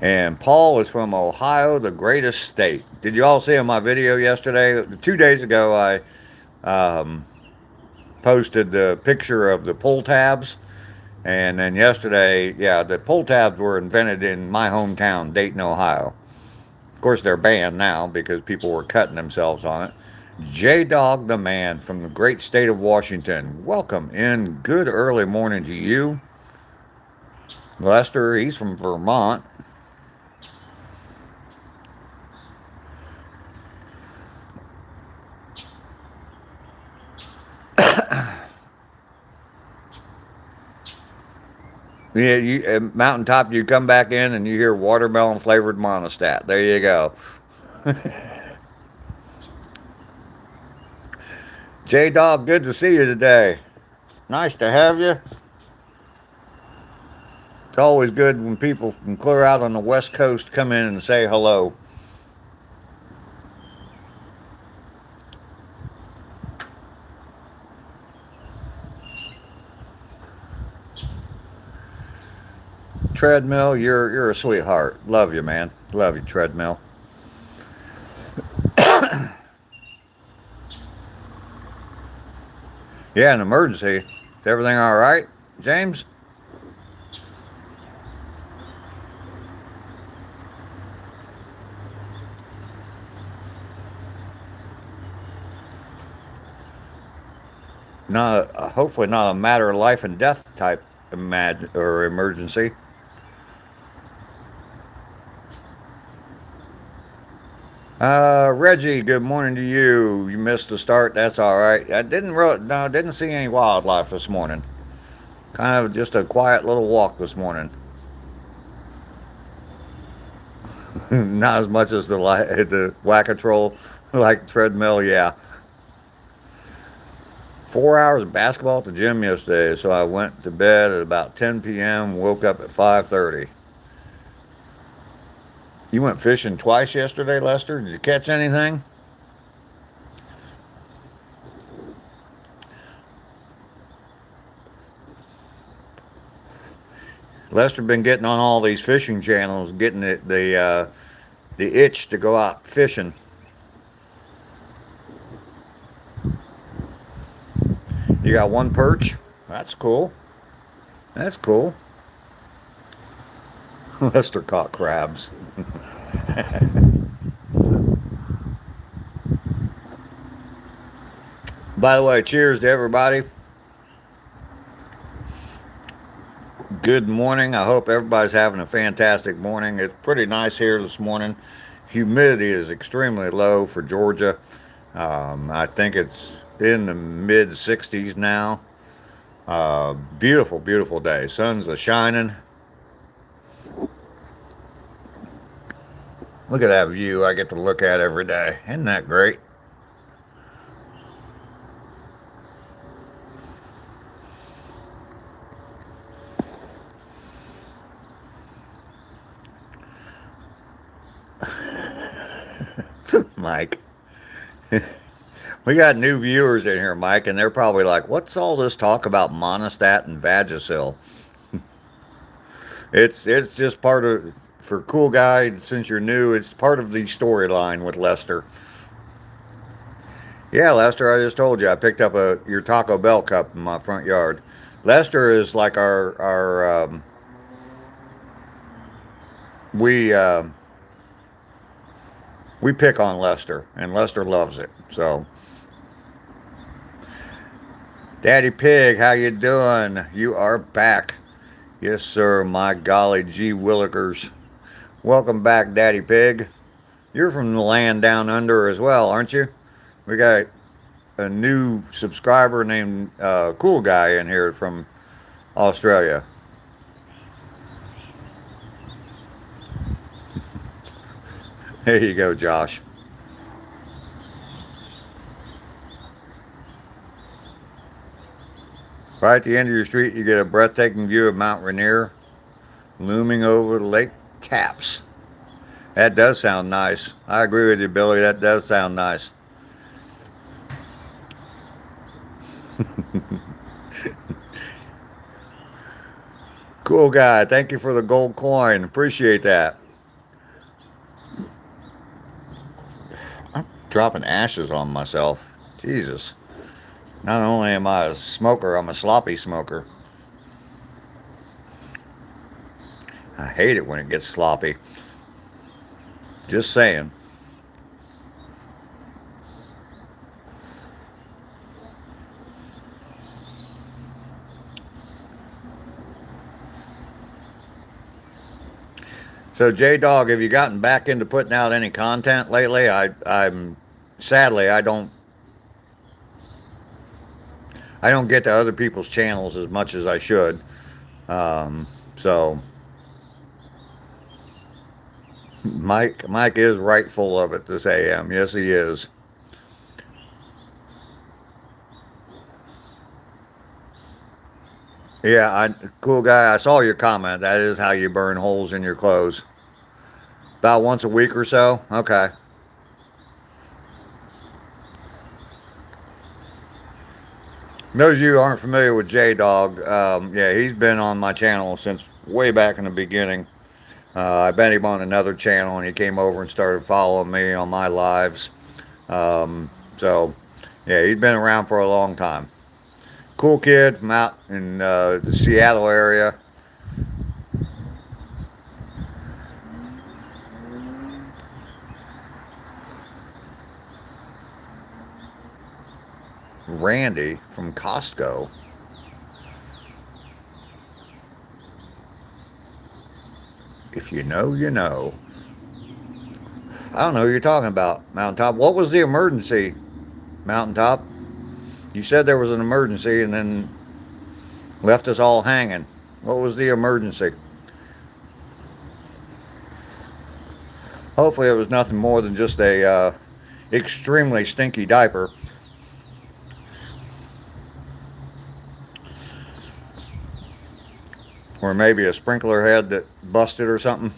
And Paul is from Ohio, the greatest state. Did you all see in my video yesterday? 2 days ago, I posted the picture of the pull tabs. And then yesterday, yeah, the pull tabs were invented in my hometown, Dayton, Ohio. Of course, they're banned now because people were cutting themselves on it. J Dog the Man from the great state of Washington. Welcome in. Good early morning to you. Lester, he's from Vermont. Yeah, Mountaintop, you come back in and you hear watermelon flavored monostat. There you go. J Dog, good to see you today. Nice to have you. It's always good when people from clear out on the West Coast come in and say hello. Treadmill, you're a sweetheart. Love you, man. Love you, Treadmill. Yeah, an emergency. Is everything all right, James? Not hopefully not a matter of life and death type or emergency. Reggie, good morning to you. You missed the start. That's all right. Didn't see any wildlife this morning. Kind of just a quiet little walk this morning. Not as much as the whack-a-troll like treadmill. Yeah. 4 hours of basketball at the gym yesterday, so I went to bed at about 10 p.m. Woke up at 5:30. You went fishing twice yesterday, Lester. Did you catch anything? Lester been getting on all these fishing channels, getting the itch to go out fishing. You got one perch? That's cool. That's cool. Lester caught crabs. By the way, cheers to everybody. Good morning. I hope everybody's having a fantastic morning. It's pretty nice here this morning. Humidity is extremely low for Georgia. I think it's in the mid 60s now. Beautiful, beautiful day. Sun's a shining. Look at that view I get to look at every day. Isn't that great? Mike. We got new viewers in here, Mike, and they're probably like, what's all this talk about monostat and Vagisil? It's just part of, for Cool Guy, since you're new, it's part of the storyline with Lester. Yeah, Lester, I just told you I picked up your Taco Bell cup in my front yard. Lester is like our we we pick on Lester, and Lester loves it. So, Daddy Pig, how you doing? You are back. Yes, sir. My golly gee willikers. Welcome back, Daddy Pig. You're from the land down under as well, aren't you? We got a new subscriber named Cool Guy in here from Australia. There you go, Josh. Right at the end of your street, you get a breathtaking view of Mount Rainier looming over Lake Tapps. That does sound nice. I agree with you, Billy. That does sound nice. Cool Guy. Thank you for the gold coin. Appreciate that. I'm dropping ashes on myself. Jesus. Not only am I a smoker, I'm a sloppy smoker. I hate it when it gets sloppy. Just saying. So J Dog, have you gotten back into putting out any content lately? I'm sadly I don't get to other people's channels as much as I should. Um, so Mike is rightful of it this AM. Yes, he is. Yeah, cool guy. I saw your comment. That is how you burn holes in your clothes. About once a week or so. Okay. Those of you who aren't familiar with J Dog, yeah, he's been on my channel since way back in the beginning. I met him on another channel, and he came over and started following me on my lives. So, yeah, he's been around for a long time. Cool kid from out in the Seattle area. Randy from Costco. If you know, you know. I don't know who you're talking about, Mountaintop. What was the emergency, Mountaintop? You said there was an emergency and then left us all hanging. What was the emergency? Hopefully, it was nothing more than just a extremely stinky diaper. Or maybe a sprinkler head that busted or something.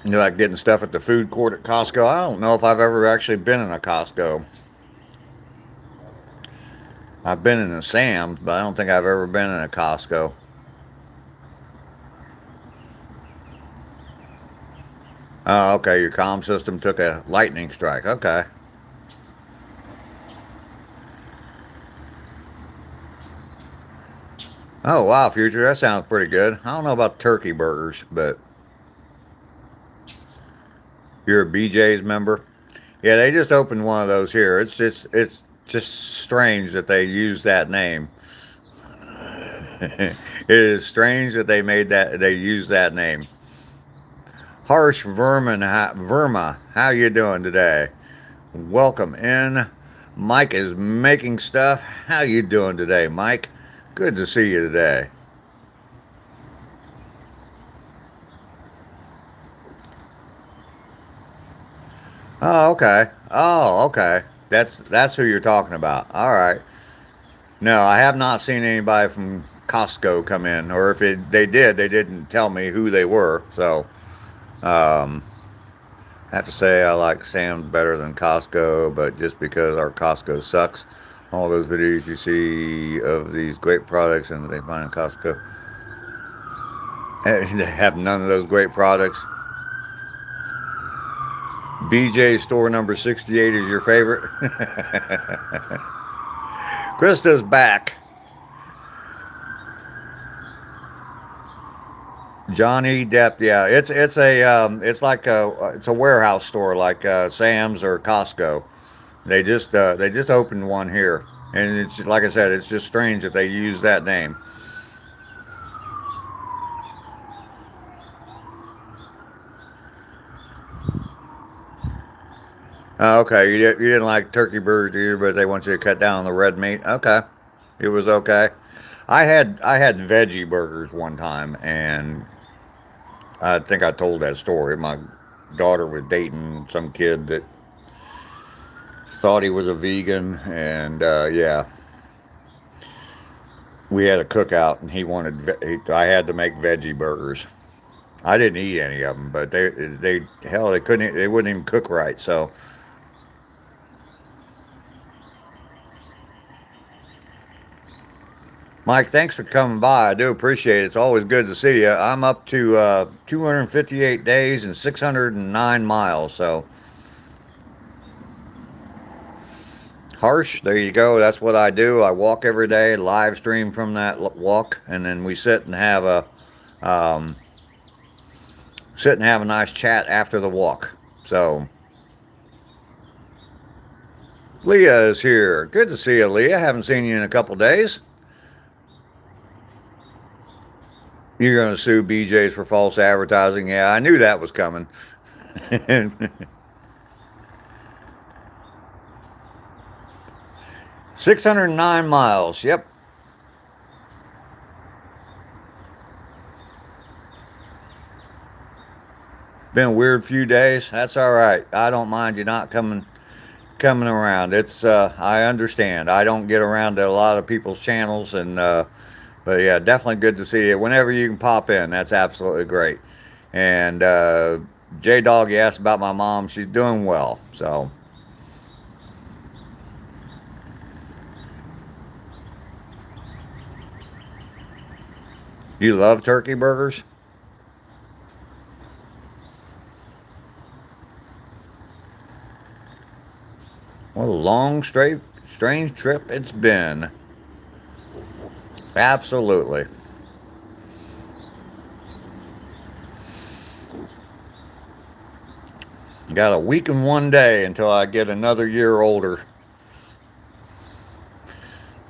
You like getting stuff at the food court at Costco? I don't know if I've ever actually been in a Costco. I've been in a Sam's, but I don't think I've ever been in a Costco. Oh, okay. Your comm system took a lightning strike. Okay. Oh, wow, Future. That sounds pretty good. I don't know about turkey burgers, but you're a BJ's member? Yeah, they just opened one of those here. It's just strange that they use that name. It is strange that they use that name. Harsh Verma, how you doing today? Welcome in. Mike is making stuff. How you doing today, Mike? Good to see you today. Oh, okay. Oh, okay. That's who you're talking about. All right. No, I have not seen anybody from Costco come in, or if they did, they didn't tell me who they were. So, um, I have to say I like Sam's better than Costco, but just because our Costco sucks. All those videos you see of these great products and they find in Costco, they have none of those great products. BJ store number 68 is your favorite. Krista's back. Johnny Depp, yeah, it's like a warehouse store like Sam's or Costco. They just opened one here, and it's like I said, it's just strange that they use that name. Okay, you didn't like turkey burgers either, but they want you to cut down on the red meat. Okay, it was okay. I had veggie burgers one time, and I think I told that story. My daughter was dating some kid that thought he was a vegan, and yeah, we had a cookout, and he wanted. I had to make veggie burgers. I didn't eat any of them, but they hell they couldn't they wouldn't even cook right. So Mike, thanks for coming by. I do appreciate it. It's always good to see you. I'm up to 258 days and 609 miles. So harsh. There you go. That's what I do. I walk every day, live stream from that walk, and then we um, sit and have a nice chat after the walk. So Leah is here. Good to see you, Leah. Haven't seen you in a couple days. You're going to sue BJ's for false advertising. Yeah, I knew that was coming. 609 miles. Yep. Been a weird few days. That's all right. I don't mind you not coming around. It's I understand. I don't get around to a lot of people's channels, and but yeah, definitely good to see you. Whenever you can pop in, that's absolutely great. And J Dog, you asked about my mom. She's doing well. So you love turkey burgers? What a long, strange trip it's been. Absolutely. Got a week and 1 day until I get another year older.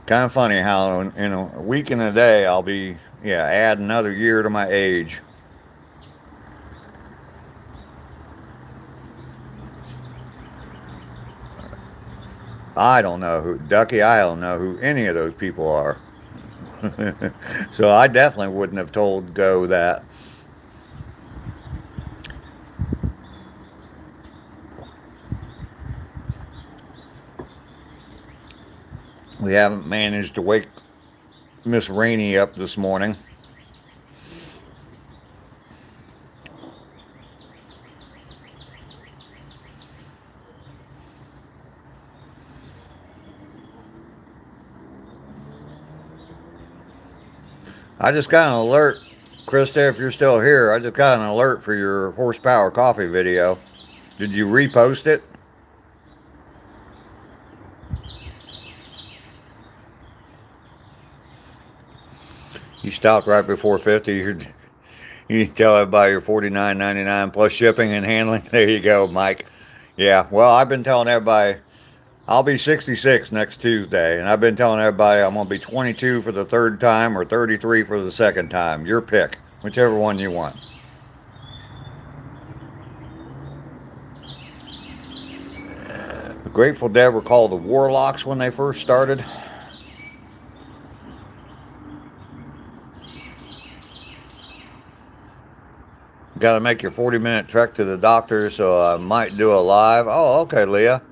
Kind of funny how in a week and a day I'll be, yeah, add another year to my age. I don't know who, Ducky, I don't know who any of those people are. So I definitely wouldn't have told Go that. We haven't managed to wake Miss Rainey up this morning. I just got an alert, Krista, if you're still here, I just got an alert for your horsepower coffee video. Did you repost it? You stopped right before 50. You tell everybody you're $49.99 plus shipping and handling. There you go, Mike. Yeah, well, I've been telling everybody I'll be 66 next Tuesday, and I've been telling everybody I'm going to be 22 for the third time or 33 for the second time. Your pick, whichever one you want. The Grateful Dead were called the Warlocks when they first started. Got to make your 40-minute trek to the doctor, so I might do a live. Oh, okay, Leah.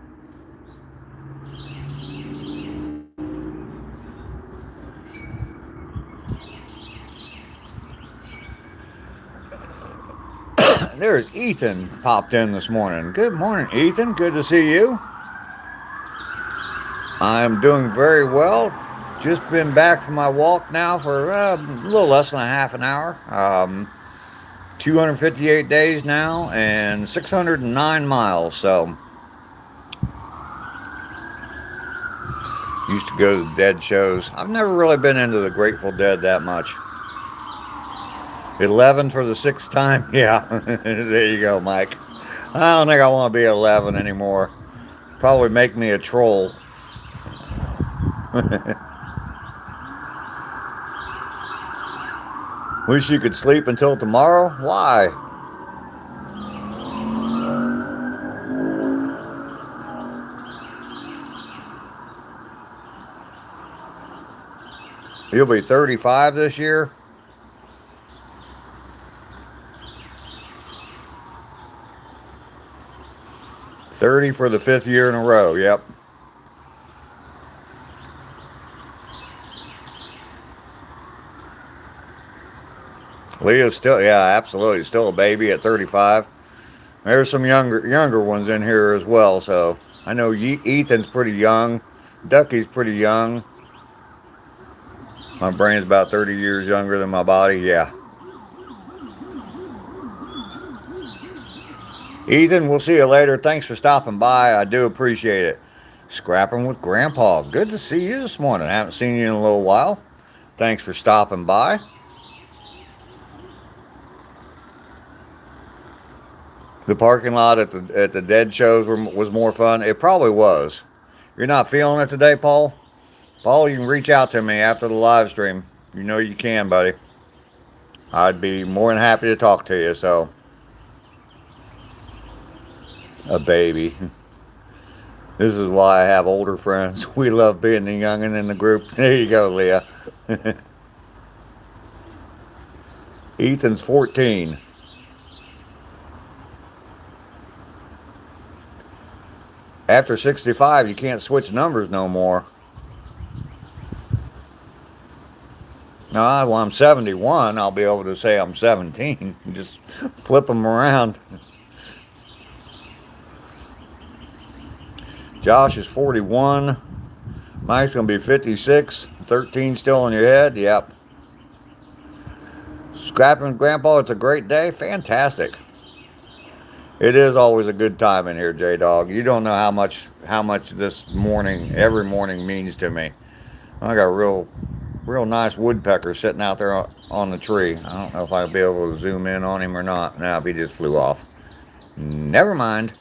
There's Ethan popped in this morning. Good morning, Ethan. Good to see you. I'm doing very well. Just been back from my walk now for a little less than a half an hour. 258 days now and 609 miles. So used to go to the Dead shows. I've never really been into the Grateful Dead that much. 11 for the sixth time. Yeah, there you go, Mike. I don't think I want to be 11 anymore. Probably make me a troll. Wish you could sleep until tomorrow? Why? You'll be 35 this year? $30 for the fifth year in a row, yep. Leah's still, yeah, absolutely, still a baby at 35. There's some younger ones in here as well, so I know Ethan's pretty young. Ducky's pretty young. My brain's about 30 years younger than my body. Yeah. Ethan, we'll see you later. Thanks for stopping by. I do appreciate it. Scrapping with Grandpa. Good to see you this morning. I haven't seen you in a little while. Thanks for stopping by. The parking lot at the Dead shows was more fun. It probably was. You're not feeling it today, Paul? Paul, you can reach out to me after the live stream. You know you can, buddy. I'd be more than happy to talk to you. So, a baby. This is why I have older friends. We love being the youngin' in the group. There you go, Leah. Ethan's 14. After 65, you can't switch numbers no more. Well, I'm 71. I'll be able to say I'm 17. Just flip them around. Josh is 41. Mike's going to be 56. 13 still in your head. Yep. Scrapping with Grandpa, it's a great day. Fantastic. It is always a good time in here, J-Dog. You don't know how much this morning, every morning means to me. I got a real nice woodpecker sitting out there on the tree. I don't know if I'll be able to zoom in on him or not. No, he just flew off. Never mind.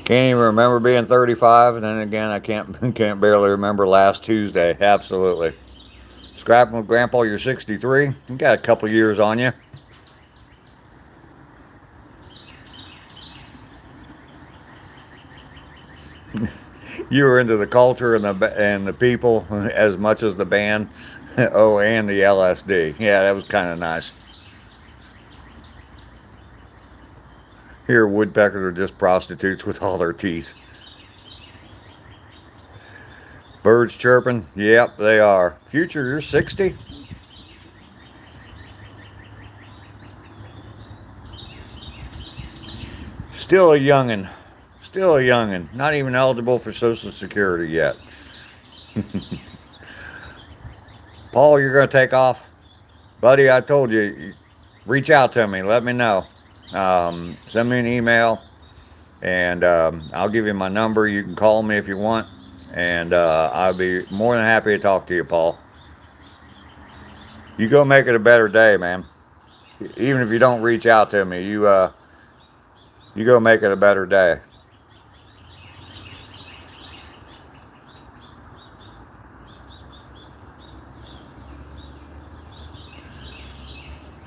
Can't even remember being 35, and then again, I can't barely remember last Tuesday. Absolutely. Scrapping with Grandpa, you're 63. You got a couple years on you. You were into the culture and the people as much as the band. Oh, and the LSD. Yeah, that was kind of nice. Here, woodpeckers are just prostitutes with all their teeth. Birds chirping. Yep, they are. Future, you're 60? Still a youngin'. Still a youngin'. Not even eligible for Social Security yet. Paul, you're going to take off? Buddy, I told you, reach out to me. Let me know. Send me an email, and I'll give you my number. You can call me if you want, and I'll be more than happy to talk to you, Paul. You go make it a better day, man. Even if you don't reach out to me, you go make it a better day.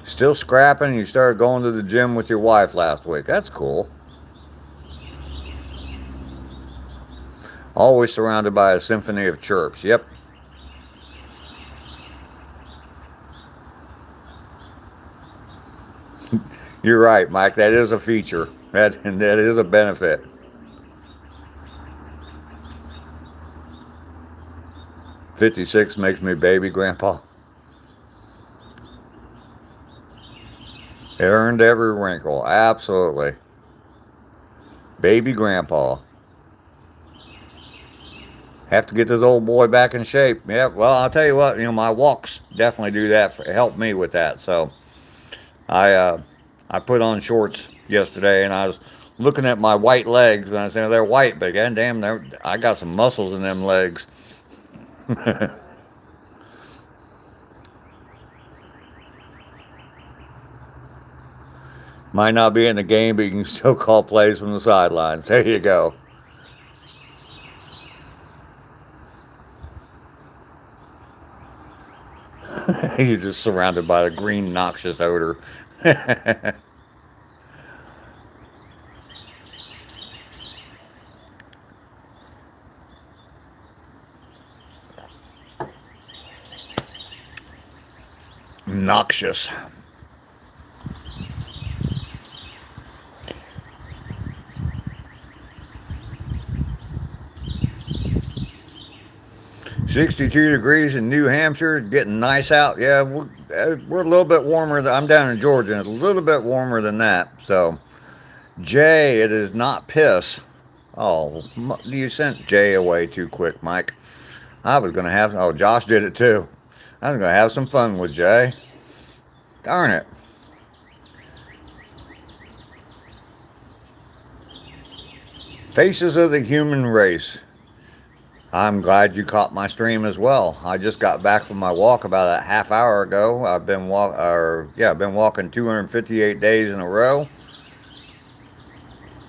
Still scrapping? You started going to the gym with your wife last week. That's cool. Always surrounded by a symphony of chirps. Yep. You're right, Mike. That is a feature. That is a benefit. "56 makes me baby Grandpa." It earned every wrinkle. Absolutely. Baby Grandpa. Have to get this old boy back in shape. Yeah, well, I'll tell you what, my walks definitely do that, help me with that. So I put on shorts yesterday, and I was looking at my white legs, and I said, they're white, but goddamn, I got some muscles in them legs. Might not be in the game, but you can still call plays from the sidelines. There you go. You're just surrounded by the green noxious odor. Noxious. "62 degrees in New Hampshire, getting nice out." Yeah, we're a little bit warmer. I'm down in Georgia, and it's a little bit warmer than that. So, Jay, it is not piss. Oh, you sent Jay away too quick, Mike. I was going to have. Oh, Josh did it too. I was going to have some fun with Jay. Darn it. Faces of the human race. I'm glad you caught my stream as well. I just got back from my walk about a half hour ago. I've been walking 258 days in a row.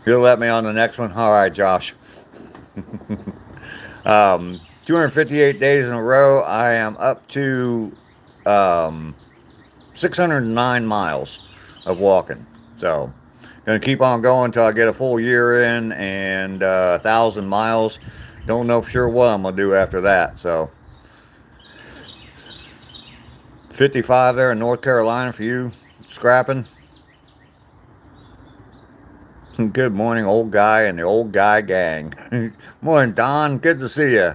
You'll let me on the next one? All right, Josh. 258 days in a row. I am up to um, 609 miles of walking. So, gonna keep on going until I get a full year in and 1,000 miles. Don't know for sure what I'm gonna do after that. So, 55 there in North Carolina for you scrapping. Good morning, old guy and the old guy gang. Morning, Don. Good to see you.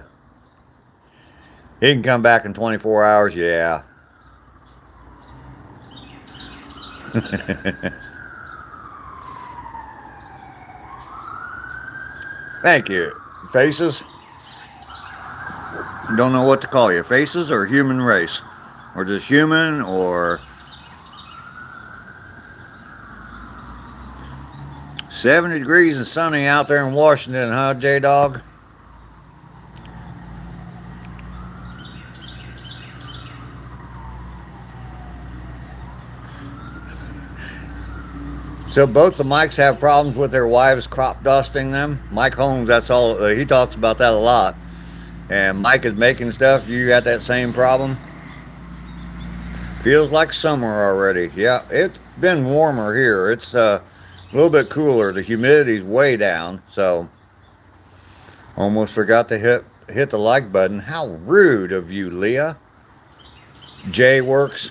He can come back in 24 hours. Yeah. Thank you. Faces? Don't know what to call you. Faces or human race? Or just human or 70 degrees and sunny out there in Washington, huh, J-Dog? So both the Mikes have problems with their wives crop dusting them. Mike Holmes, that's all. He talks about that a lot. And Mike is making stuff. You got that same problem? Feels like summer already. Yeah, it's been warmer here. It's a little bit cooler. The humidity's way down. So almost forgot to hit the like button. How rude of you, Leah. Jay works.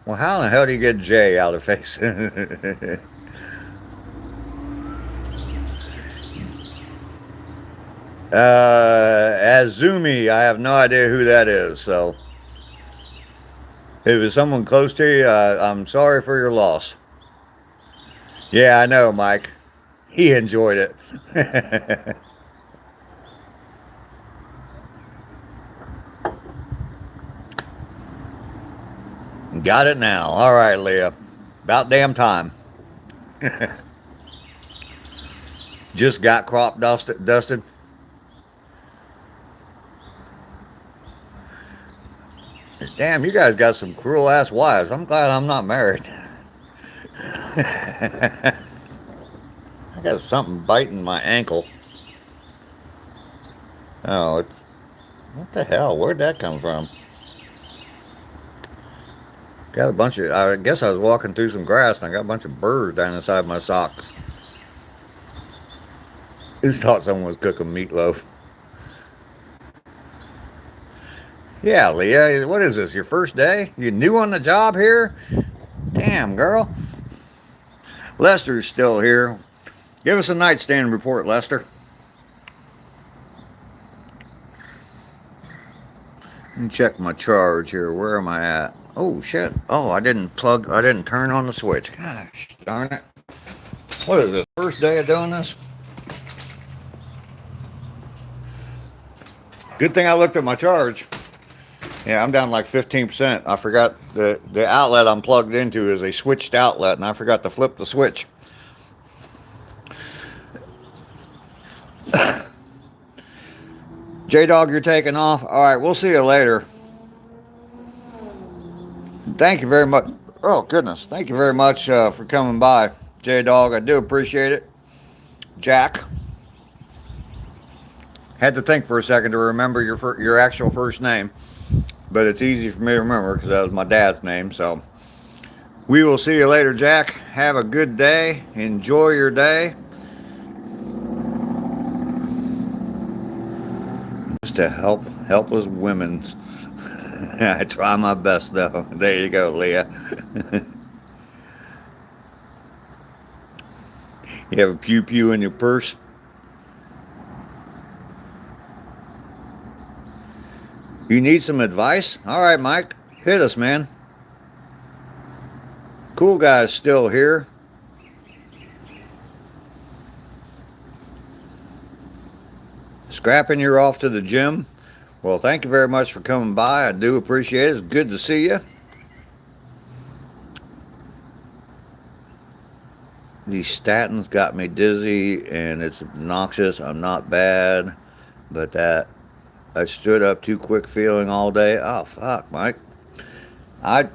Well, how in the hell do you get Jay out of face? Azumi, I have no idea who that is. So if it's someone close to you, I'm sorry for your loss. Yeah, I know, Mike. He enjoyed it. Got it now. All right, Leah. About damn time. Just got crop dusted. Damn, you guys got some cruel ass wives. I'm glad I'm not married. I got something biting my ankle. Oh, it's what the hell? Where'd that come from? Got a bunch of. I guess I was walking through some grass and I got a bunch of birds down inside my socks. Just thought someone was cooking meatloaf. Yeah, Leah, what is this? Your first day? You new on the job here? Damn, girl. Lester's still here. Give us a nightstand report, Lester. Let me check my charge here. Where am I at? Oh, shit. Oh, I didn't turn on the switch. Gosh, darn it. What is this? First day of doing this? Good thing I looked at my charge. Yeah, I'm down like 15%. I forgot the outlet I'm plugged into is a switched outlet, and I forgot to flip the switch. J-Dog, you're taking off? All right, we'll see you later. Thank you very much. Oh, goodness. Thank you very much for coming by, J-Dog. I do appreciate it. Jack. Had to think for a second to remember your actual first name. But it's easy for me to remember because that was my dad's name. So we will see you later, Jack. Have a good day. Enjoy your day. Just to help helpless women. I try my best, though. There you go, Leah. You have a pew-pew in your purse? You need some advice? All right, Mike. Hit us, man. Cool guy's still here. Scrapping, you're off to the gym. Well, thank you very much for coming by. I do appreciate it. It's good to see you. These statins got me dizzy and it's obnoxious. I'm not bad, but that I stood up too quick feeling all day. Oh, fuck, Mike. I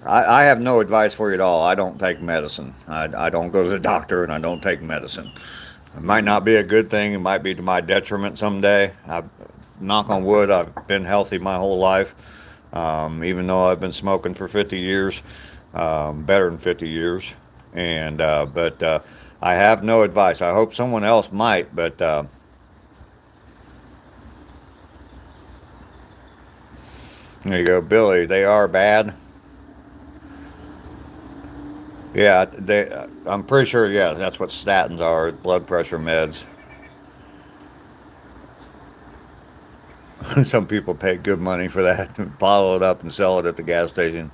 I have no advice for you at all. I don't take medicine. I don't go to the doctor and I don't take medicine. It might not be a good thing. It might be to my detriment someday. Knock on wood, I've been healthy my whole life, even though I've been smoking for 50 years, better than 50 years. But I have no advice. I hope someone else might, but there you go, Billy. They are bad. Yeah, they. I'm pretty sure. Yeah, that's what statins are. Blood pressure meds. Some people pay good money for that. Bottle it up and sell it at the gas station.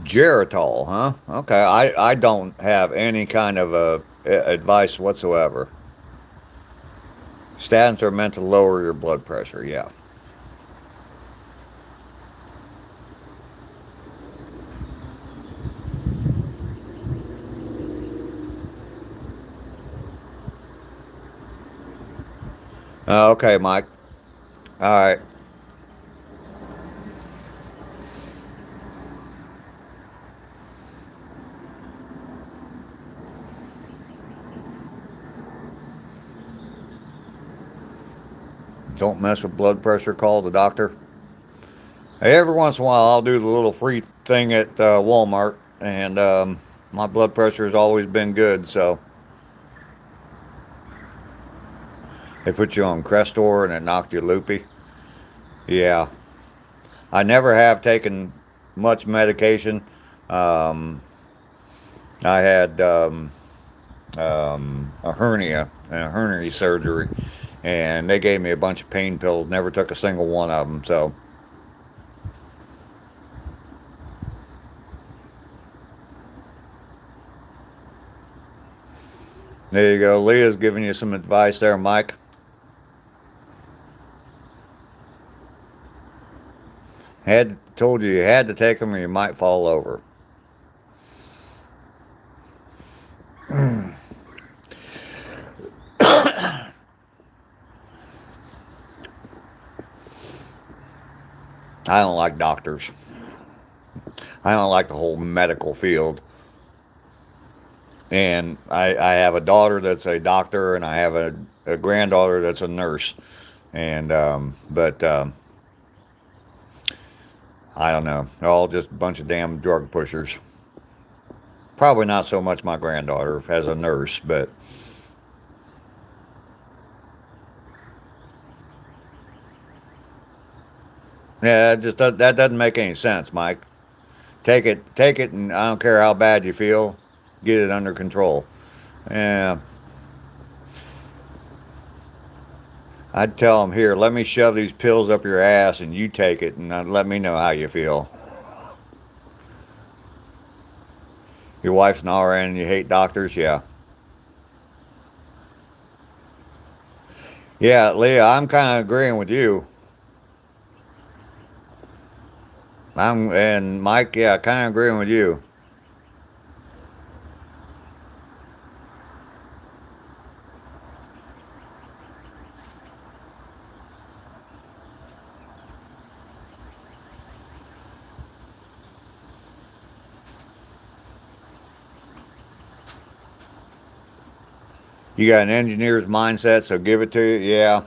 Geritol, huh? Okay, I don't have any kind of advice whatsoever. Statins are meant to lower your blood pressure. Yeah. Okay, Mike. All right. Don't mess with blood pressure. Call the doctor. Hey, every once in a while, I'll do the little free thing at Walmart, and my blood pressure has always been good. So they put you on Crestor, and it knocked you loopy. Yeah, I never have taken much medication. Um, I had a hernia surgery, and they gave me a bunch of pain pills. Never took a single one of them. So there you go. Leah's giving you some advice there, Mike. Had told you had to take them or you might fall over. I don't like doctors. I don't like the whole medical field. And I have a daughter that's a doctor, and I have a granddaughter that's a nurse. And I don't know. They're all just a bunch of damn drug pushers. Probably not so much my granddaughter as a nurse, but yeah, that doesn't make any sense, Mike. Take it, and I don't care how bad you feel, get it under control. Yeah, I'd tell them here, let me shove these pills up your ass, and you take it, and let me know how you feel. Your wife's an RN and you hate doctors, yeah. Yeah, Leah, I'm kind of agreeing with you. And Mike, yeah, kind of agreeing with you. You got an engineer's mindset, so give it to you. Yeah.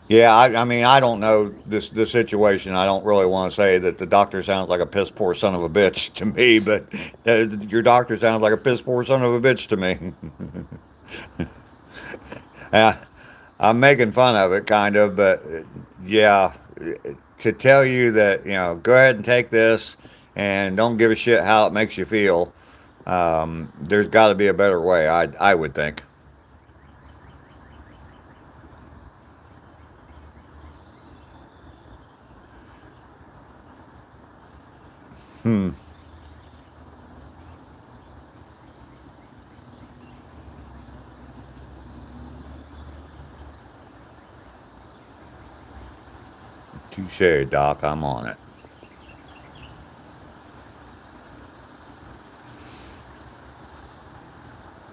Yeah, I mean, I don't know this situation. I don't really want to say that the doctor sounds like a piss poor son of a bitch to me, but your doctor sounds like a piss poor son of a bitch to me. Yeah, I'm making fun of it, kind of, but yeah, to tell you that, go ahead and take this and don't give a shit how it makes you feel, there's got to be a better way, I would think. Hmm. Touche, Doc. I'm on it.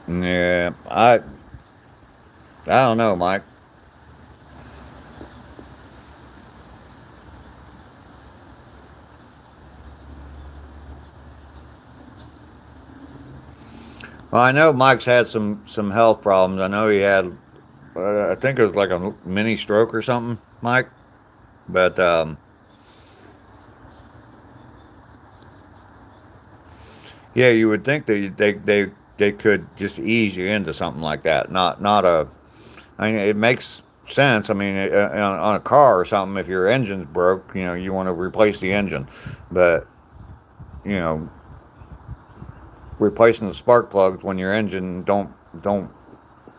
Yeah, I don't know, Mike. Well, I know Mike's had some health problems. I know he had, I think it was like a mini stroke or something, Mike. But yeah, you would think that they could just ease you into something like that. Not a. I mean, it makes sense. I mean, on a car or something, if your engine's broke, you know, you want to replace the engine, but you know, replacing the spark plugs when your engine don't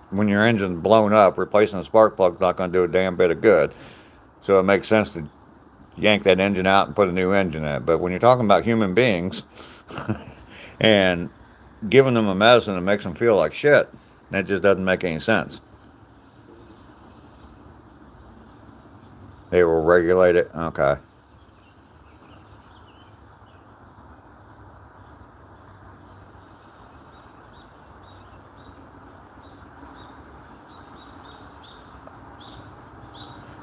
when your engine's blown up, replacing the spark plug's not going to do a damn bit of good. So it makes sense to yank that engine out and put a new engine in it. But when you're talking about human beings and giving them a medicine that makes them feel like shit, that just doesn't make any sense. They will regulate it. Okay.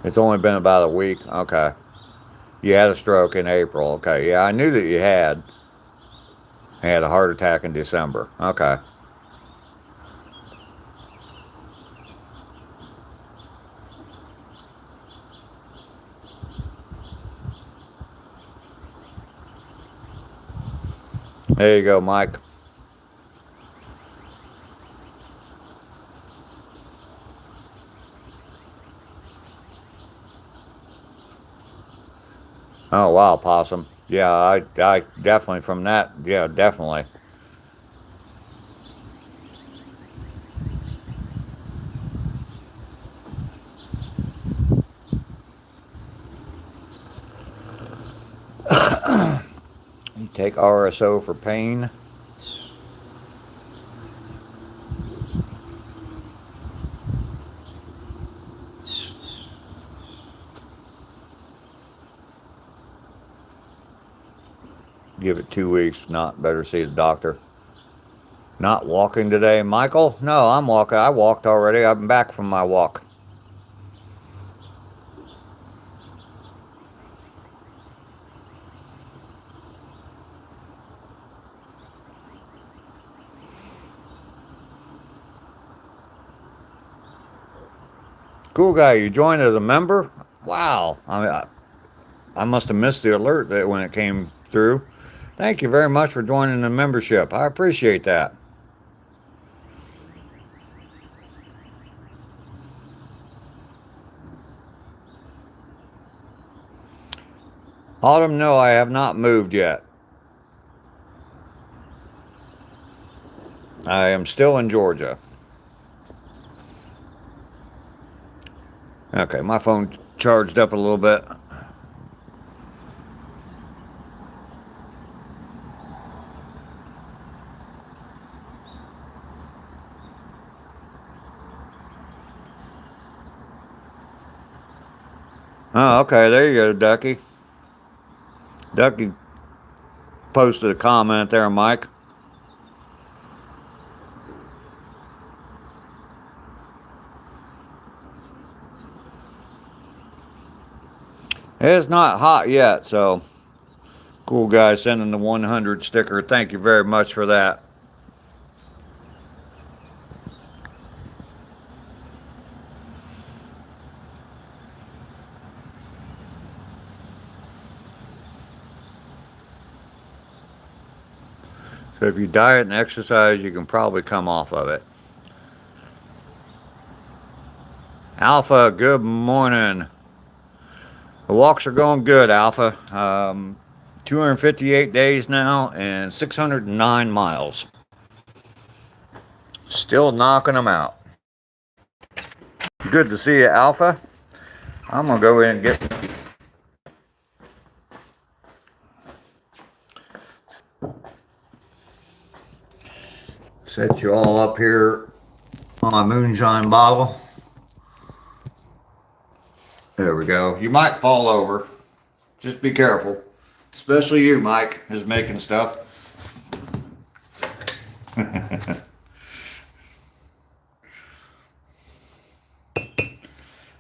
It's only been about a week. Okay. You had a stroke in April. Okay. Yeah, I knew that you had a heart attack in December. Okay. There you go, Mike. Oh wow, possum. Yeah, I definitely from that. Yeah, definitely. You take RSO for pain. Give it 2 weeks. Not better see the doctor. Not walking today, Michael? No, I'm walking. I walked already. I'm back from my walk. Cool guy. You joined as a member? Wow. I must have missed the alert that when it came through. Thank you very much for joining the membership. I appreciate that. Autumn, no, I have not moved yet. I am still in Georgia. Okay, my phone charged up a little bit. Oh, okay, there you go, Ducky. Ducky posted a comment there, Mike. It's not hot yet, so cool guy sending the 100 sticker. Thank you very much for that. So if you diet and exercise, you can probably come off of it. Alpha, good morning. The walks are going good, Alpha. 258 days now and 609 miles. Still knocking them out. Good to see you, Alpha. I'm going to go in and get Set you all up here on my moonshine bottle. There we go. You might fall over. Just be careful. Especially you, Mike, is making stuff.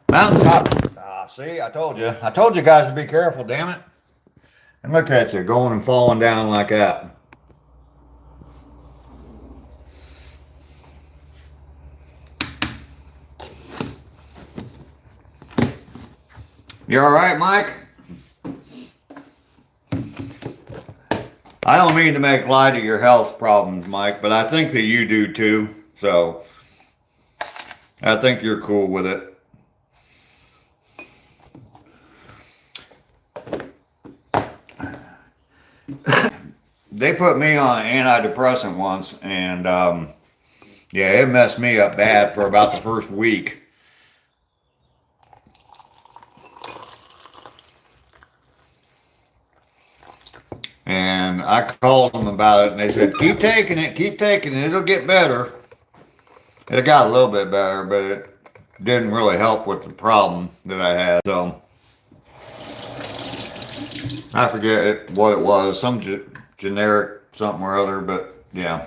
Mountaintop. Ah, see, I told you. I told you guys to be careful, damn it. And look at you going and falling down like that. You all right, Mike? I don't mean to make light of your health problems, Mike, but I think that you do too. So I think you're cool with it. They put me on an antidepressant once, and yeah, it messed me up bad for about the first week. And I called them about it, and they said, keep taking it, it'll get better. It got a little bit better, but it didn't really help with the problem that I had. So I forget what it was, some generic something or other, but yeah.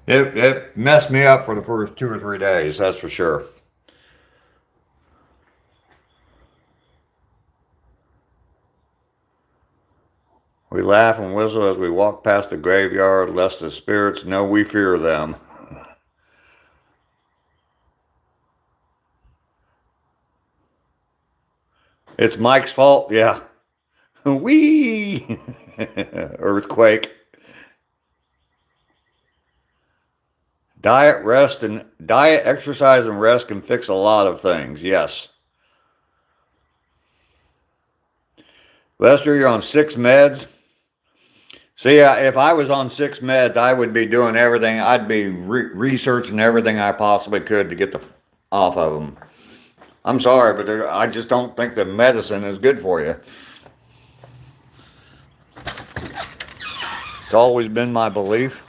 It messed me up for the first 2 or 3 days, that's for sure. We laugh and whistle as we walk past the graveyard, lest the spirits know we fear them. It's Mike's fault, yeah. Whee! Earthquake. Diet, exercise, and rest can fix a lot of things, yes. Lester, you're on 6 meds. See, if I was on 6 meds, I would be doing everything. I'd be researching everything I possibly could to get off of them. I'm sorry, but I just don't think the medicine is good for you. It's always been my belief.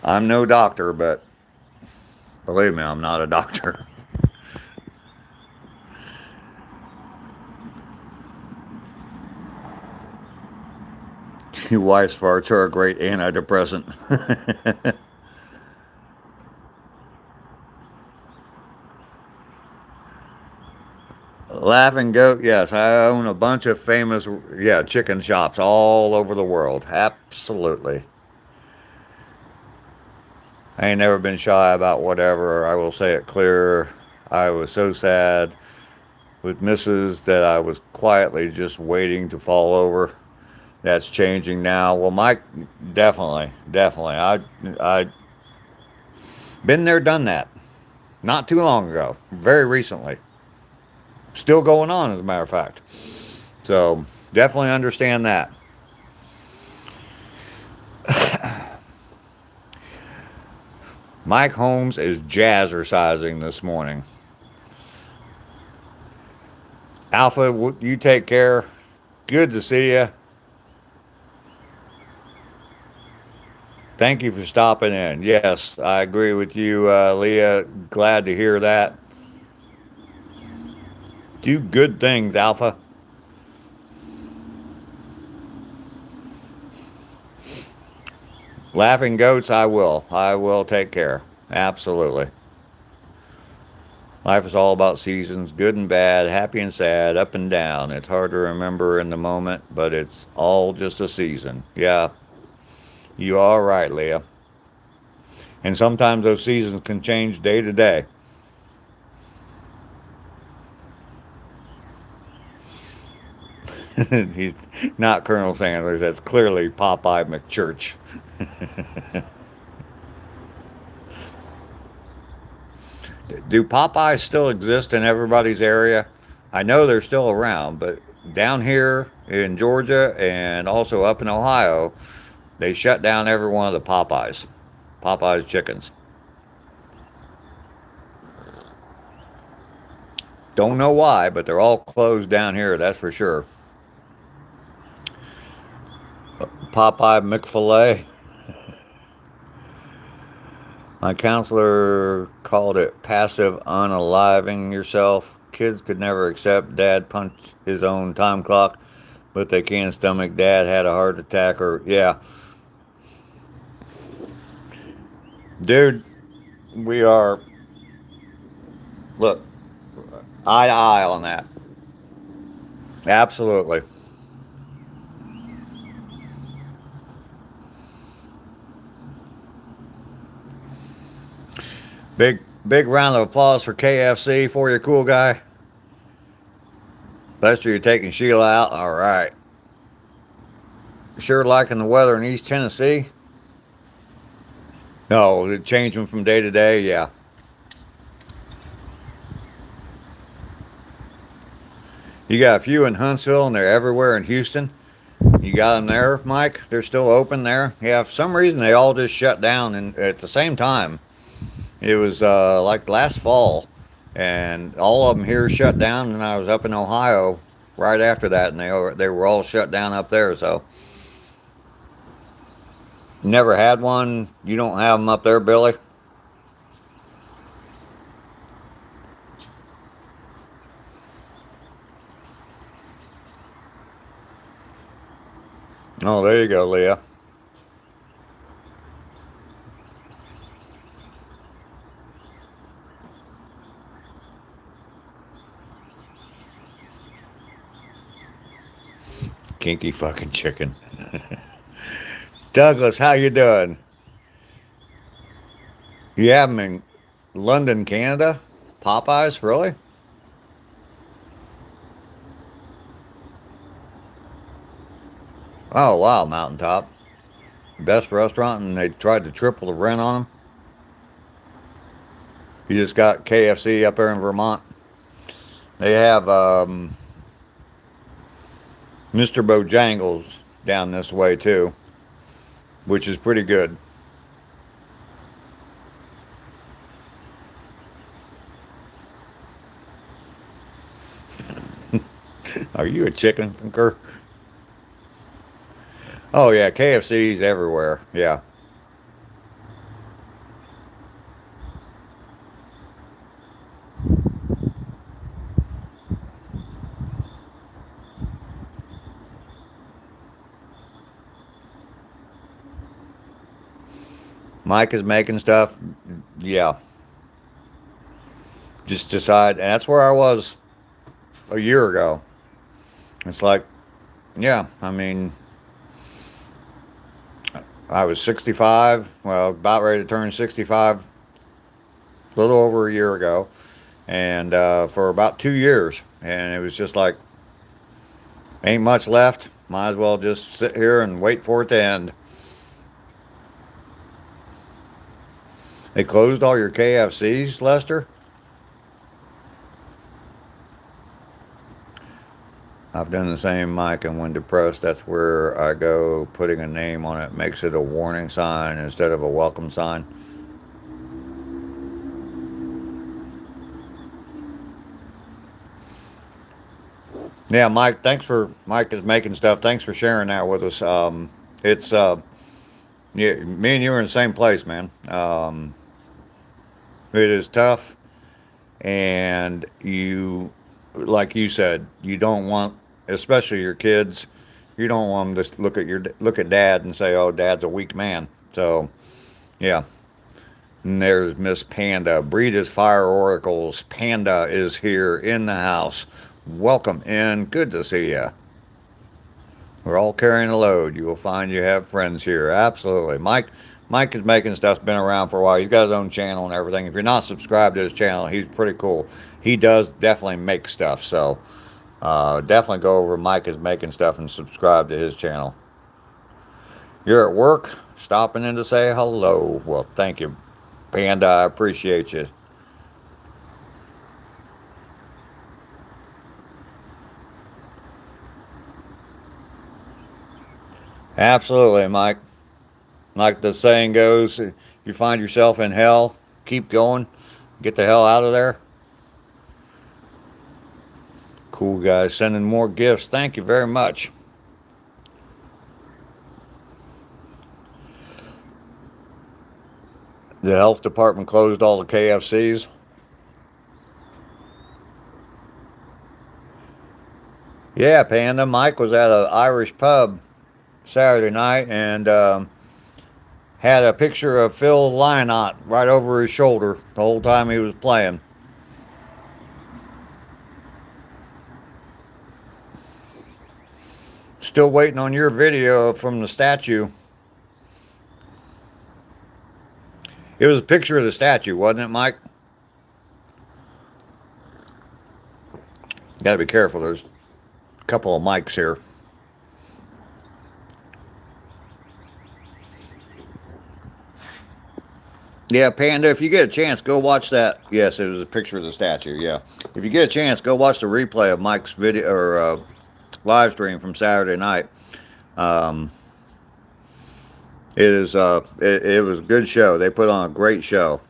I'm no doctor, but believe me, I'm not a doctor. Your wife's farts are a great antidepressant. Laughing Goat, yes, I own a bunch of famous, chicken shops all over the world. Absolutely. I ain't never been shy about whatever. I will say it clear. I was so sad with Mrs. that I was quietly just waiting to fall over. That's changing now. Well, Mike, definitely. I been there, done that. Not too long ago. Very recently. Still going on, as a matter of fact. So, definitely understand that. Mike Holmes is jazzercising this morning. Alpha, you take care. Good to see you. Thank you for stopping in. Yes, I agree with you, Leah. Glad to hear that. Do good things, Alpha. Laughing Goats, I will. I will take care. Absolutely. Life is all about seasons, good and bad, happy and sad, up and down. It's hard to remember in the moment, but it's all just a season. Yeah, you are right, Leah. And sometimes those seasons can change day to day. He's not Colonel Sanders. That's clearly Popeye McChurch. Do Popeyes still exist in everybody's area? I know they're still around, but down here in Georgia and also up in Ohio, they shut down every one of the Popeyes chickens. Don't know why, but they're all closed down here, that's for sure. Popeye McFilet. My counselor called it passive unaliving yourself. Kids could never accept dad punched his own time clock, but they can't stomach dad had a heart attack or, yeah. Dude, we are, look, eye to eye on that. Absolutely. Big round of applause for KFC for you, cool guy. Lester, you're taking Sheila out. All right. Sure liking the weather in East Tennessee? No, it changing from day to day. Yeah. You got a few in Huntsville, and they're everywhere in Houston. You got them there, Mike? They're still open there? Yeah, for some reason they all just shut down at the same time. It was like last fall, and all of them here shut down, and I was up in Ohio right after that, and they were all shut down up there, so. Never had one? You don't have them up there, Billy? Oh, there you go, Leah. Kinky fucking chicken. Douglas, how you doing? You have them in London, Canada? Popeyes, really? Oh, wow, Mountaintop. Best restaurant, and they tried to triple the rent on them. You just got KFC up there in Vermont. They have Mr. Bojangles down this way, too, which is pretty good. Are you a chicken cooker? Oh, yeah, KFC's everywhere. Yeah. Mike is making stuff. Yeah. Just decide. And that's where I was a year ago. It's like, yeah, I mean, I was 65, well, about ready to turn 65 a little over a year ago, and for about 2 years. And it was just like, ain't much left. Might as well just sit here and wait for it to end. They closed all your KFCs, Lester? I've done the same, Mike, and when depressed, that's where I go. Putting a name on it makes it a warning sign instead of a welcome sign. Yeah, Mike, Mike is making stuff. Thanks for sharing that with us. It's, yeah, me and you are in the same place, man. It is tough, and like you said, you don't want, especially your kids, you don't want them to look at dad and say, "Oh, dad's a weak man." So, yeah. And there's Miss Panda. Breed is fire oracles. Panda is here in the house. Welcome in. Good to see you. We're all carrying a load. You will find you have friends here. Absolutely. Mike is making stuff, been around for a while. He's got his own channel and everything. If you're not subscribed to his channel, he's pretty cool. He does definitely make stuff. So definitely go over Mike is making stuff and subscribe to his channel. You're at work, stopping in to say hello. Well, thank you, Panda. I appreciate you. Absolutely, Mike. Like the saying goes, if you find yourself in hell, keep going. Get the hell out of there. Cool guys sending more gifts. Thank you very much. The health department closed all the KFCs. Yeah, Panda. Mike was at an Irish pub Saturday night and had a picture of Phil Lynott right over his shoulder the whole time he was playing. Still waiting on your video from the statue. It was a picture of the statue, wasn't it, Mike? Got to be careful. There's a couple of mics here. Yeah, Panda, if you get a chance, go watch that. Yes, it was a picture of the statue, yeah. If you get a chance, go watch the replay of Mike's video or live stream from Saturday night. It was a good show. They put on a great show.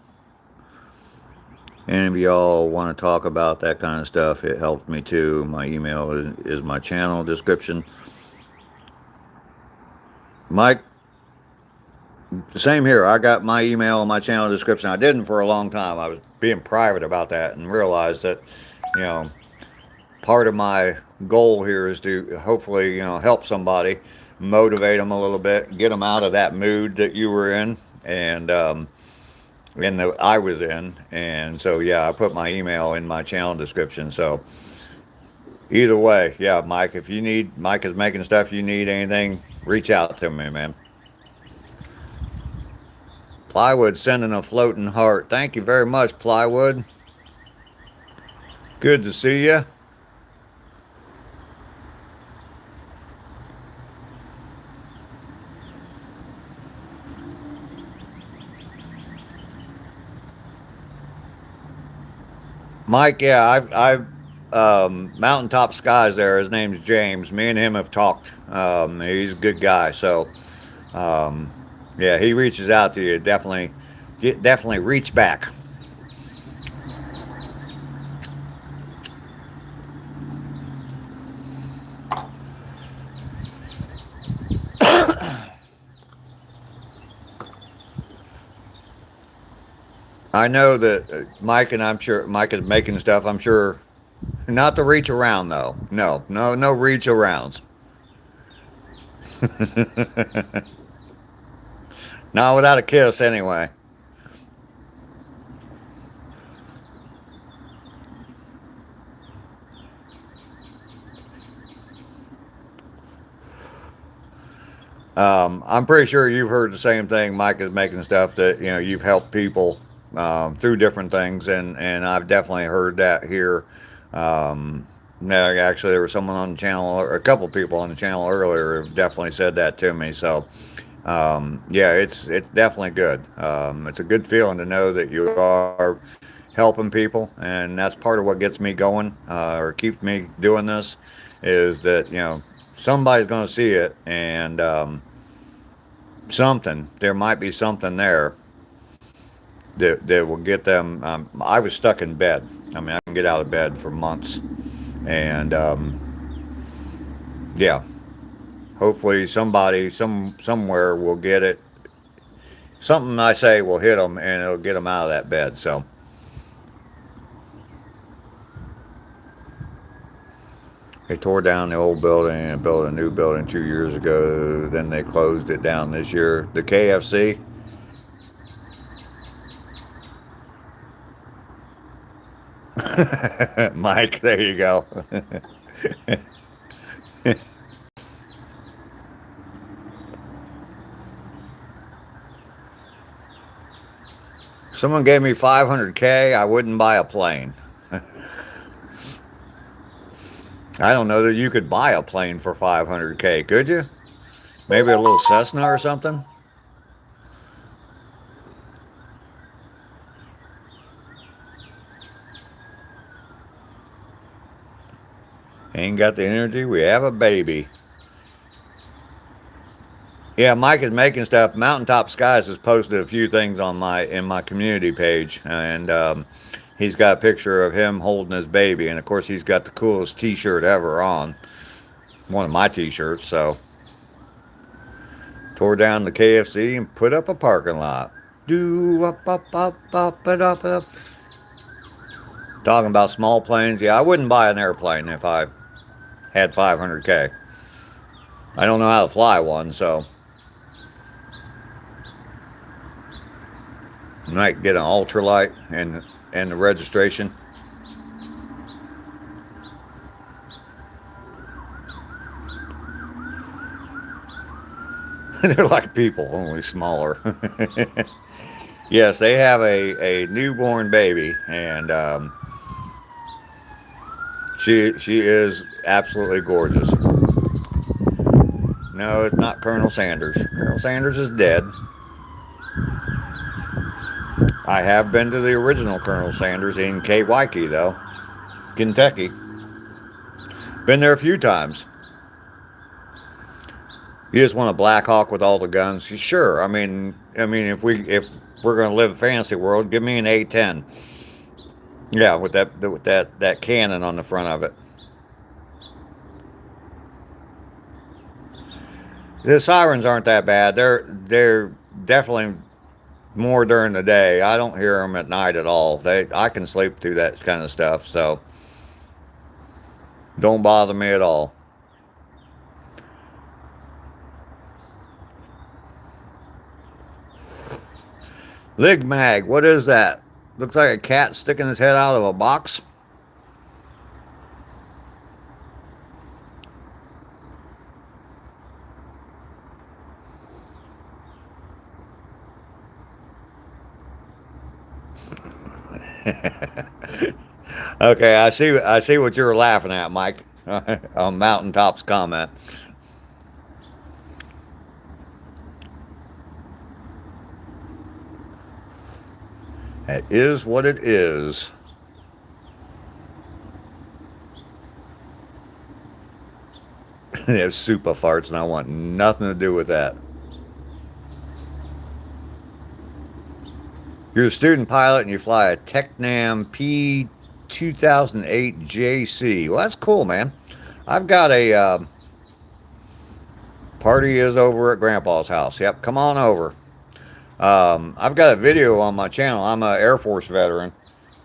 And if y'all want to talk about that kind of stuff, it helps me too. My email is my channel description. Mike, same here. I got my email in my channel description. I didn't for a long time. I was being private about that and realized that, you know, part of my goal here is to hopefully, you know, help somebody, motivate them a little bit, get them out of that mood that you were in and that I was in. And so, yeah, I put my email in my channel description. So either way, yeah, Mike, if you need, Mike is making stuff, you need anything, reach out to me, man. Plywood sending a floating heart. Thank you very much, Plywood. Good to see you. Mike, yeah, I've Mountaintop Skies there. His name's James. Me and him have talked. He's a good guy. So, yeah, he reaches out to you. Definitely reach back. I know that Mike and I'm sure Mike is making stuff. I'm sure not to reach around though. No reach arounds. Not without a kiss anyway. I'm pretty sure you've heard the same thing. Mike is making stuff that, you know, you've helped people through different things, and I've definitely heard that here. Actually, there was someone on the channel, or a couple people on the channel earlier, have definitely said that to me. So, yeah, it's definitely good. It's a good feeling to know that you are helping people, and that's part of what gets me going, or keeps me doing this, is that, you know, somebody's going to see it, and there might be something there that will get them. I was stuck in bed. I mean, I can get out of bed for months, and yeah, hopefully somebody somewhere will get it. Something I say will hit them, and it'll get them out of that bed. So. They tore down the old building and built a new building 2 years ago. Then they closed it down this year. The KFC. Mike, there you go. Someone gave me $500K. I wouldn't buy a plane. I don't know that you could buy a plane for $500K, could you? Maybe a little Cessna or something? Ain't got the energy, we have a baby. Yeah, Mike is making stuff. Mountaintop Skies has posted a few things on in my community page, and he's got a picture of him holding his baby, and of course he's got the coolest T-shirt ever on, one of my T-shirts. So tore down the KFC and put up a parking lot. Do up. Talking about small planes, yeah, I wouldn't buy an airplane if I had 500K. I don't know how to fly one, so I might get an ultralight and the registration. They're like people, only smaller. Yes, they have a newborn baby, and she is absolutely gorgeous. No, it's not Colonel Sanders. Colonel Sanders is dead. I have been to the original Colonel Sanders in Kewaukee, though, Kentucky. Been there a few times. You just want a Black Hawk with all the guns? Sure. If we're gonna live a fantasy world, give me an A10. Yeah, with that cannon on the front of it. The sirens aren't that bad. They're definitely more during the day. I don't hear them at night at all. I can sleep through that kind of stuff, so don't bother me at all. Ligmag, what is that? Looks like a cat sticking his head out of a box. Okay, I see what you were laughing at, Mike, on Mountaintop's comment. That is what it is. They have super farts, and I want nothing to do with that. You're a student pilot, and you fly a Tecnam P2008 JC. Well, that's cool, man. I've got a party is over at Grandpa's house. Yep, come on over. I've got a video on my channel. I'm an Air Force veteran,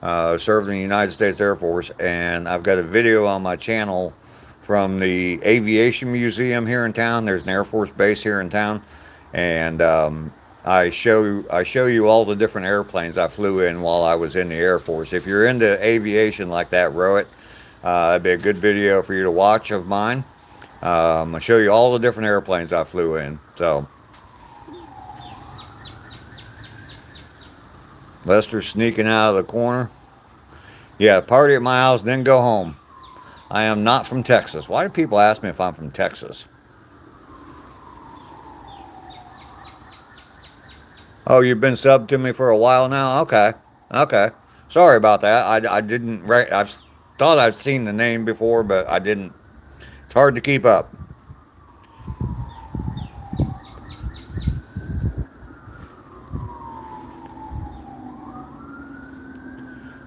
served in the United States Air Force, and I've got a video on my channel from the Aviation Museum here in town. There's an Air Force base here in town, and I show you all the different airplanes I flew in while I was in the Air Force. If you're into aviation like that, row it. That'd be a good video for you to watch of mine. I'll show you all the different airplanes I flew in. So. Lester sneaking out of the corner. Yeah, party at my house, then go home. I am not from Texas. Why do people ask me if I'm from Texas? Oh, you've been subbed to me for a while now? Okay. Sorry about that. I didn't... I thought I'd seen the name before, but I didn't. It's hard to keep up.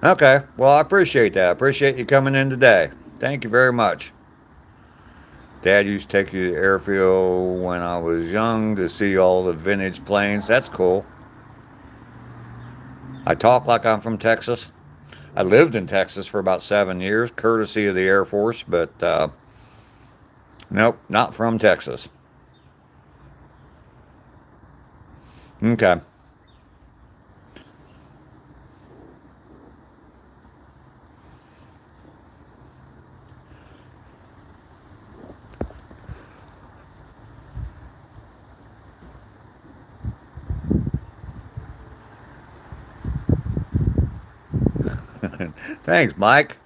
Okay, well, I appreciate that. I appreciate you coming in today. Thank you very much. Dad used to take you to the airfield when I was young to see all the vintage planes. That's cool. I talk like I'm from Texas. I lived in Texas for about 7 years, courtesy of the Air Force, but nope, not from Texas. Okay. Thanks, Mike.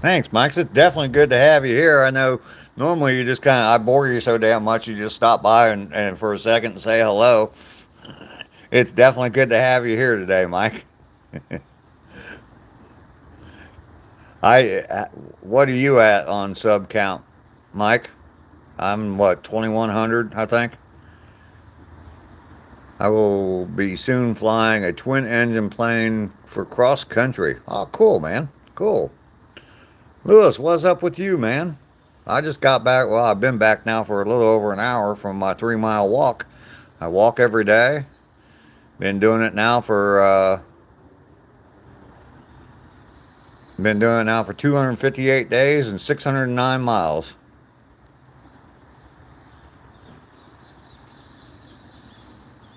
Thanks, Mike. It's definitely good to have you here. I know normally you just I bore you so damn much, you just stop by and for a second and say hello. It's definitely good to have you here today, Mike. What are you at on sub count, Mike? I'm what, 2,100, I think. I will be soon flying a twin engine plane for cross country. Oh, cool, man. Cool. Lewis, what's up with you, man? I just got back. Well, I've been back now for a little over an hour from my 3 mile walk. I walk every day. Been doing it now for been doing it now for 258 days and 609 miles.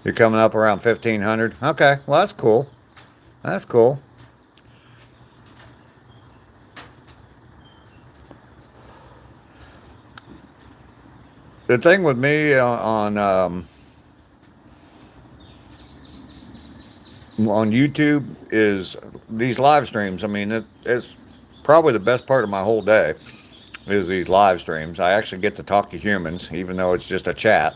You're coming up around 1,500. Okay, well that's cool. That's cool. The thing with me on YouTube is these live streams. I mean, it's probably the best part of my whole day is these live streams. I actually get to talk to humans, even though it's just a chat.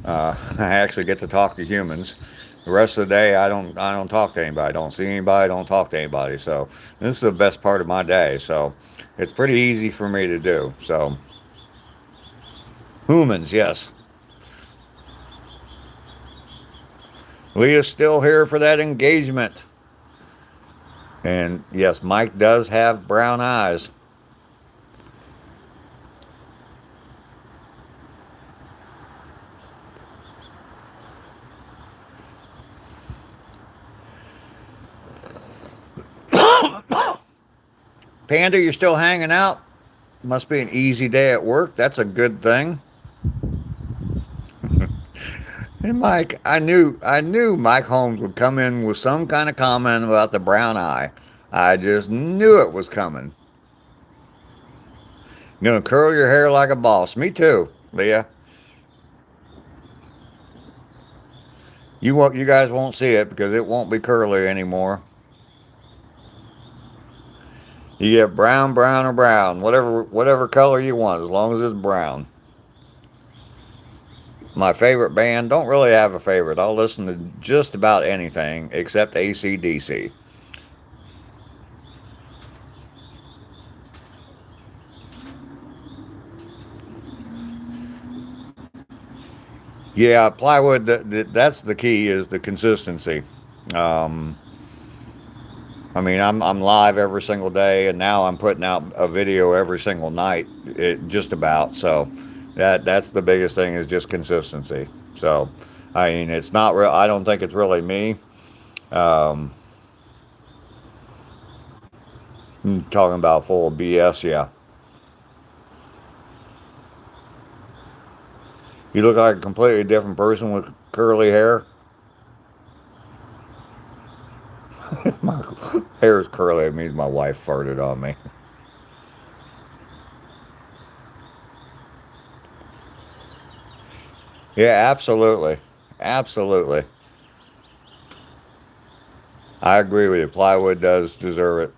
I actually get to talk to humans. The rest of the day, I don't talk to anybody. I don't see anybody. I don't talk to anybody. So this is the best part of my day. So it's pretty easy for me to do. So humans, yes. Leah's still here for that engagement. And yes, Mike does have brown eyes. Panda, you're still hanging out? Must be an easy day at work. That's a good thing. And Mike, I knew Mike Holmes would come in with some kind of comment about the brown eye. I just knew it was coming. You're gonna curl your hair like a boss. Me too, Leah. You guys won't see it because it won't be curly anymore. You get brown, brown, or brown, whatever color you want, as long as it's brown. My favorite band, don't really have a favorite. I'll listen to just about anything except AC/DC. Yeah, plywood. That's the key is the consistency. Um, I mean, I'm live every single day, and now I'm putting out a video every single night, just about. So that's the biggest thing is just consistency. So, I mean, it's not real. I don't think it's really me. Um, talking about full of BS. Yeah, you look like a completely different person with curly hair. If my hair is curly, it means my wife farted on me. Yeah, absolutely, absolutely. I agree with you. Plywood does deserve it.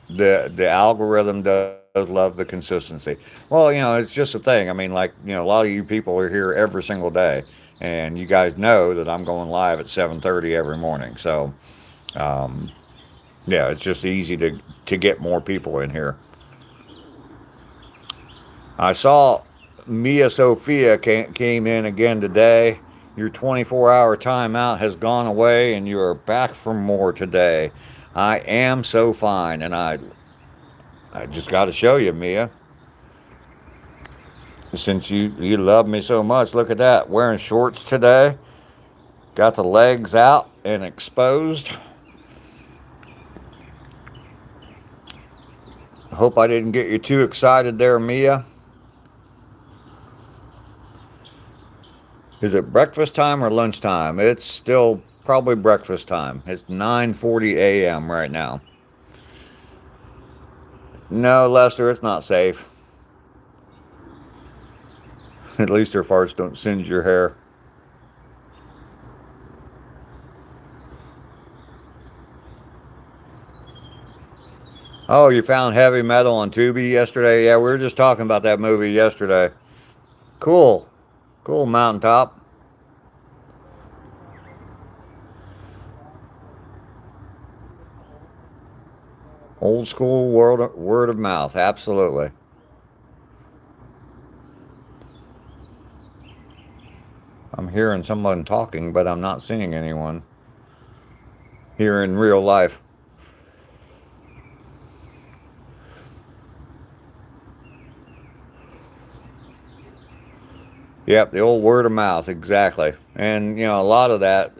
The algorithm does love the consistency. Well, it's just a thing. I mean, like a lot of you people are here every single day, and you guys know that I'm going live at 7:30 every morning. So, um, yeah, it's just easy to get more people in here. I saw Mia Sophia came in again today. Your 24-hour timeout has gone away and you are back for more today. I am so fine, and I just got to show you, Mia. Since you love me so much, look at that. Wearing shorts today. Got the legs out and exposed. Hope I didn't get you too excited there, Mia. Is it breakfast time or lunchtime? It's still probably breakfast time. It's 9:40 a.m. right now. No, Lester, it's not safe. At least her farts don't singe your hair. Oh, you found heavy metal on Tubi yesterday? Yeah, we were just talking about that movie yesterday. Cool. Cool, Mountaintop. Old school word of mouth. Absolutely. I'm I'm hearing someone talking, but I'm not seeing anyone here in real life. Yep, the old word of mouth, exactly. And, a lot of that,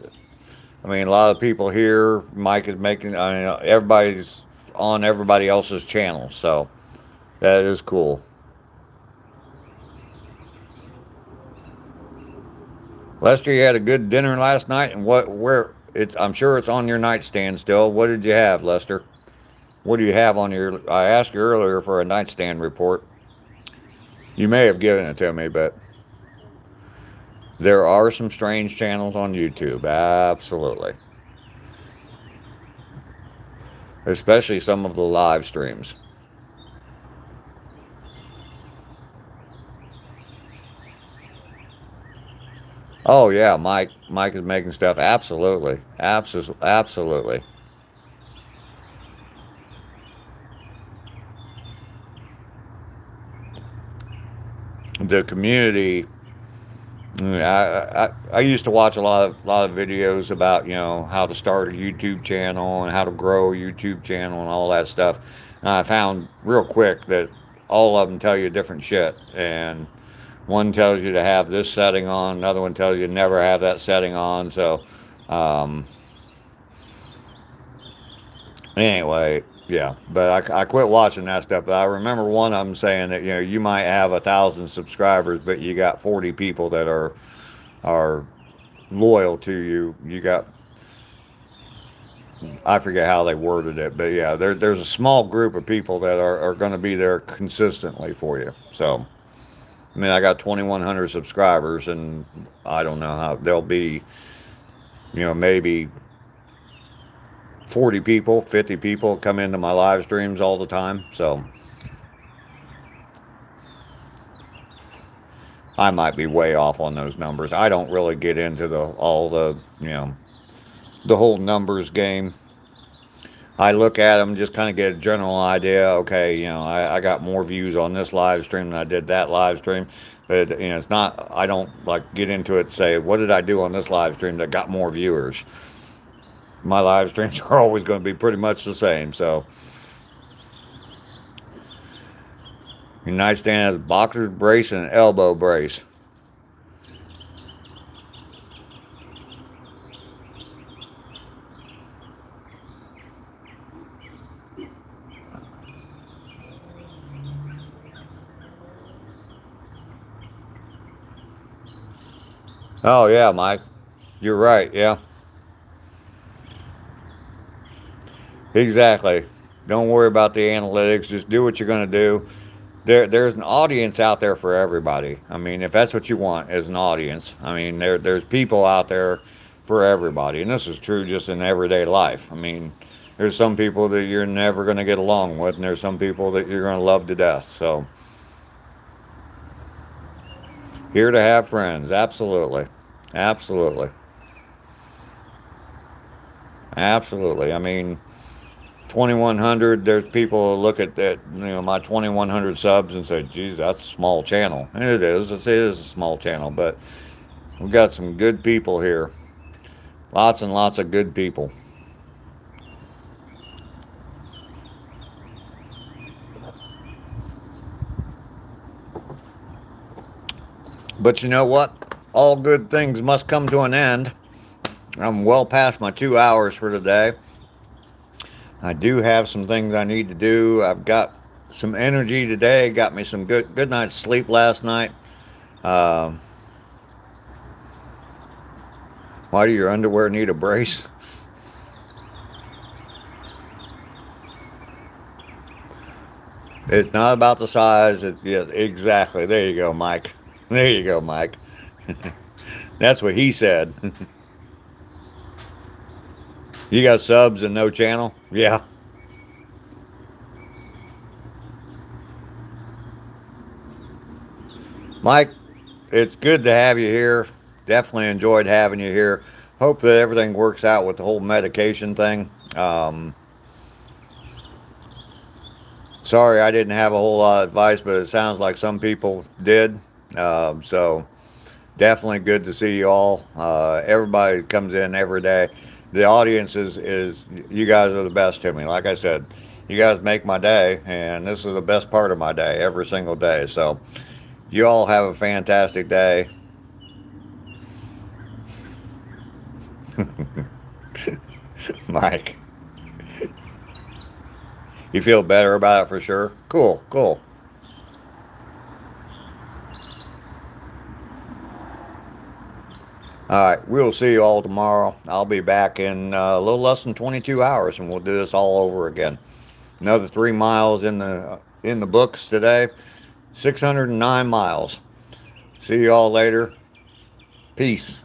I mean, a lot of people here, Mike is making, everybody's on everybody else's channel. So that is cool. Lester, you had a good dinner last night, and I'm sure it's on your nightstand still. What did you have, Lester? What do you have on your? I asked you earlier for a nightstand report. You may have given it to me, but there are some strange channels on YouTube. Absolutely, especially some of the live streams. Oh yeah, Mike. Mike is making stuff. Absolutely, absolutely. The community. I used to watch a lot of videos about how to start a YouTube channel and how to grow a YouTube channel and all that stuff. And I found real quick that all of them tell you different shit, and one tells you to have this setting on, another one tells you to never have that setting on. So um, anyway, yeah. But I quit watching that stuff. But I remember one of them saying that you might have 1,000 subscribers, but you got 40 people that are loyal to you. You got, I forget how they worded it, but yeah, there's a small group of people that are going to be there consistently for you. So, I mean, I got 2,100 subscribers, and I don't know how there'll be, maybe 40 people, 50 people come into my live streams all the time. So, I might be way off on those numbers. I don't really get into all the whole numbers game. I look at them, just kind of get a general idea. Okay, I got more views on this live stream than I did that live stream. But, it's not, I don't like get into it and say, what did I do on this live stream that got more viewers? My live streams are always going to be pretty much the same. So, your nightstand has a boxer's brace and an elbow brace. Oh, yeah, Mike. You're right. Yeah, exactly. Don't worry about the analytics. Just do what you're going to do. There's an audience out there for everybody. I mean, if that's what you want as an audience, I mean, there's people out there for everybody, and this is true just in everyday life. I mean, there's some people that you're never going to get along with, and there's some people that you're going to love to death. So, here to have friends, absolutely, absolutely, absolutely. I mean, 2,100, there's people who look at that, my 2,100 subs and say, geez, that's a small channel. And it is a small channel, but we've got some good people here. Lots and lots of good people. But you know what? All good things must come to an end. I'm well past my 2 hours for today. I do have some things I need to do. I've got some energy today. Got me some good night's sleep last night. Um, why do your underwear need a brace? It's not about the size. Yeah, exactly. There you go, Mike. There you go, Mike. That's what he said. You got subs and no channel? Yeah. Mike, it's good to have you here. Definitely enjoyed having you here. Hope that everything works out with the whole medication thing. Sorry I didn't have a whole lot of advice, but it sounds like some people did. So definitely good to see you all. Everybody comes in every day. The audience is you guys are the best to me. Like I said, you guys make my day, and this is the best part of my day every single day. So you all have a fantastic day. Mike, you feel better about it for sure? Cool, cool. All right, we'll see you all tomorrow. I'll be back in a little less than 22 hours, and we'll do this all over again. Another 3 miles in the books today. 609 miles. See you all later. Peace.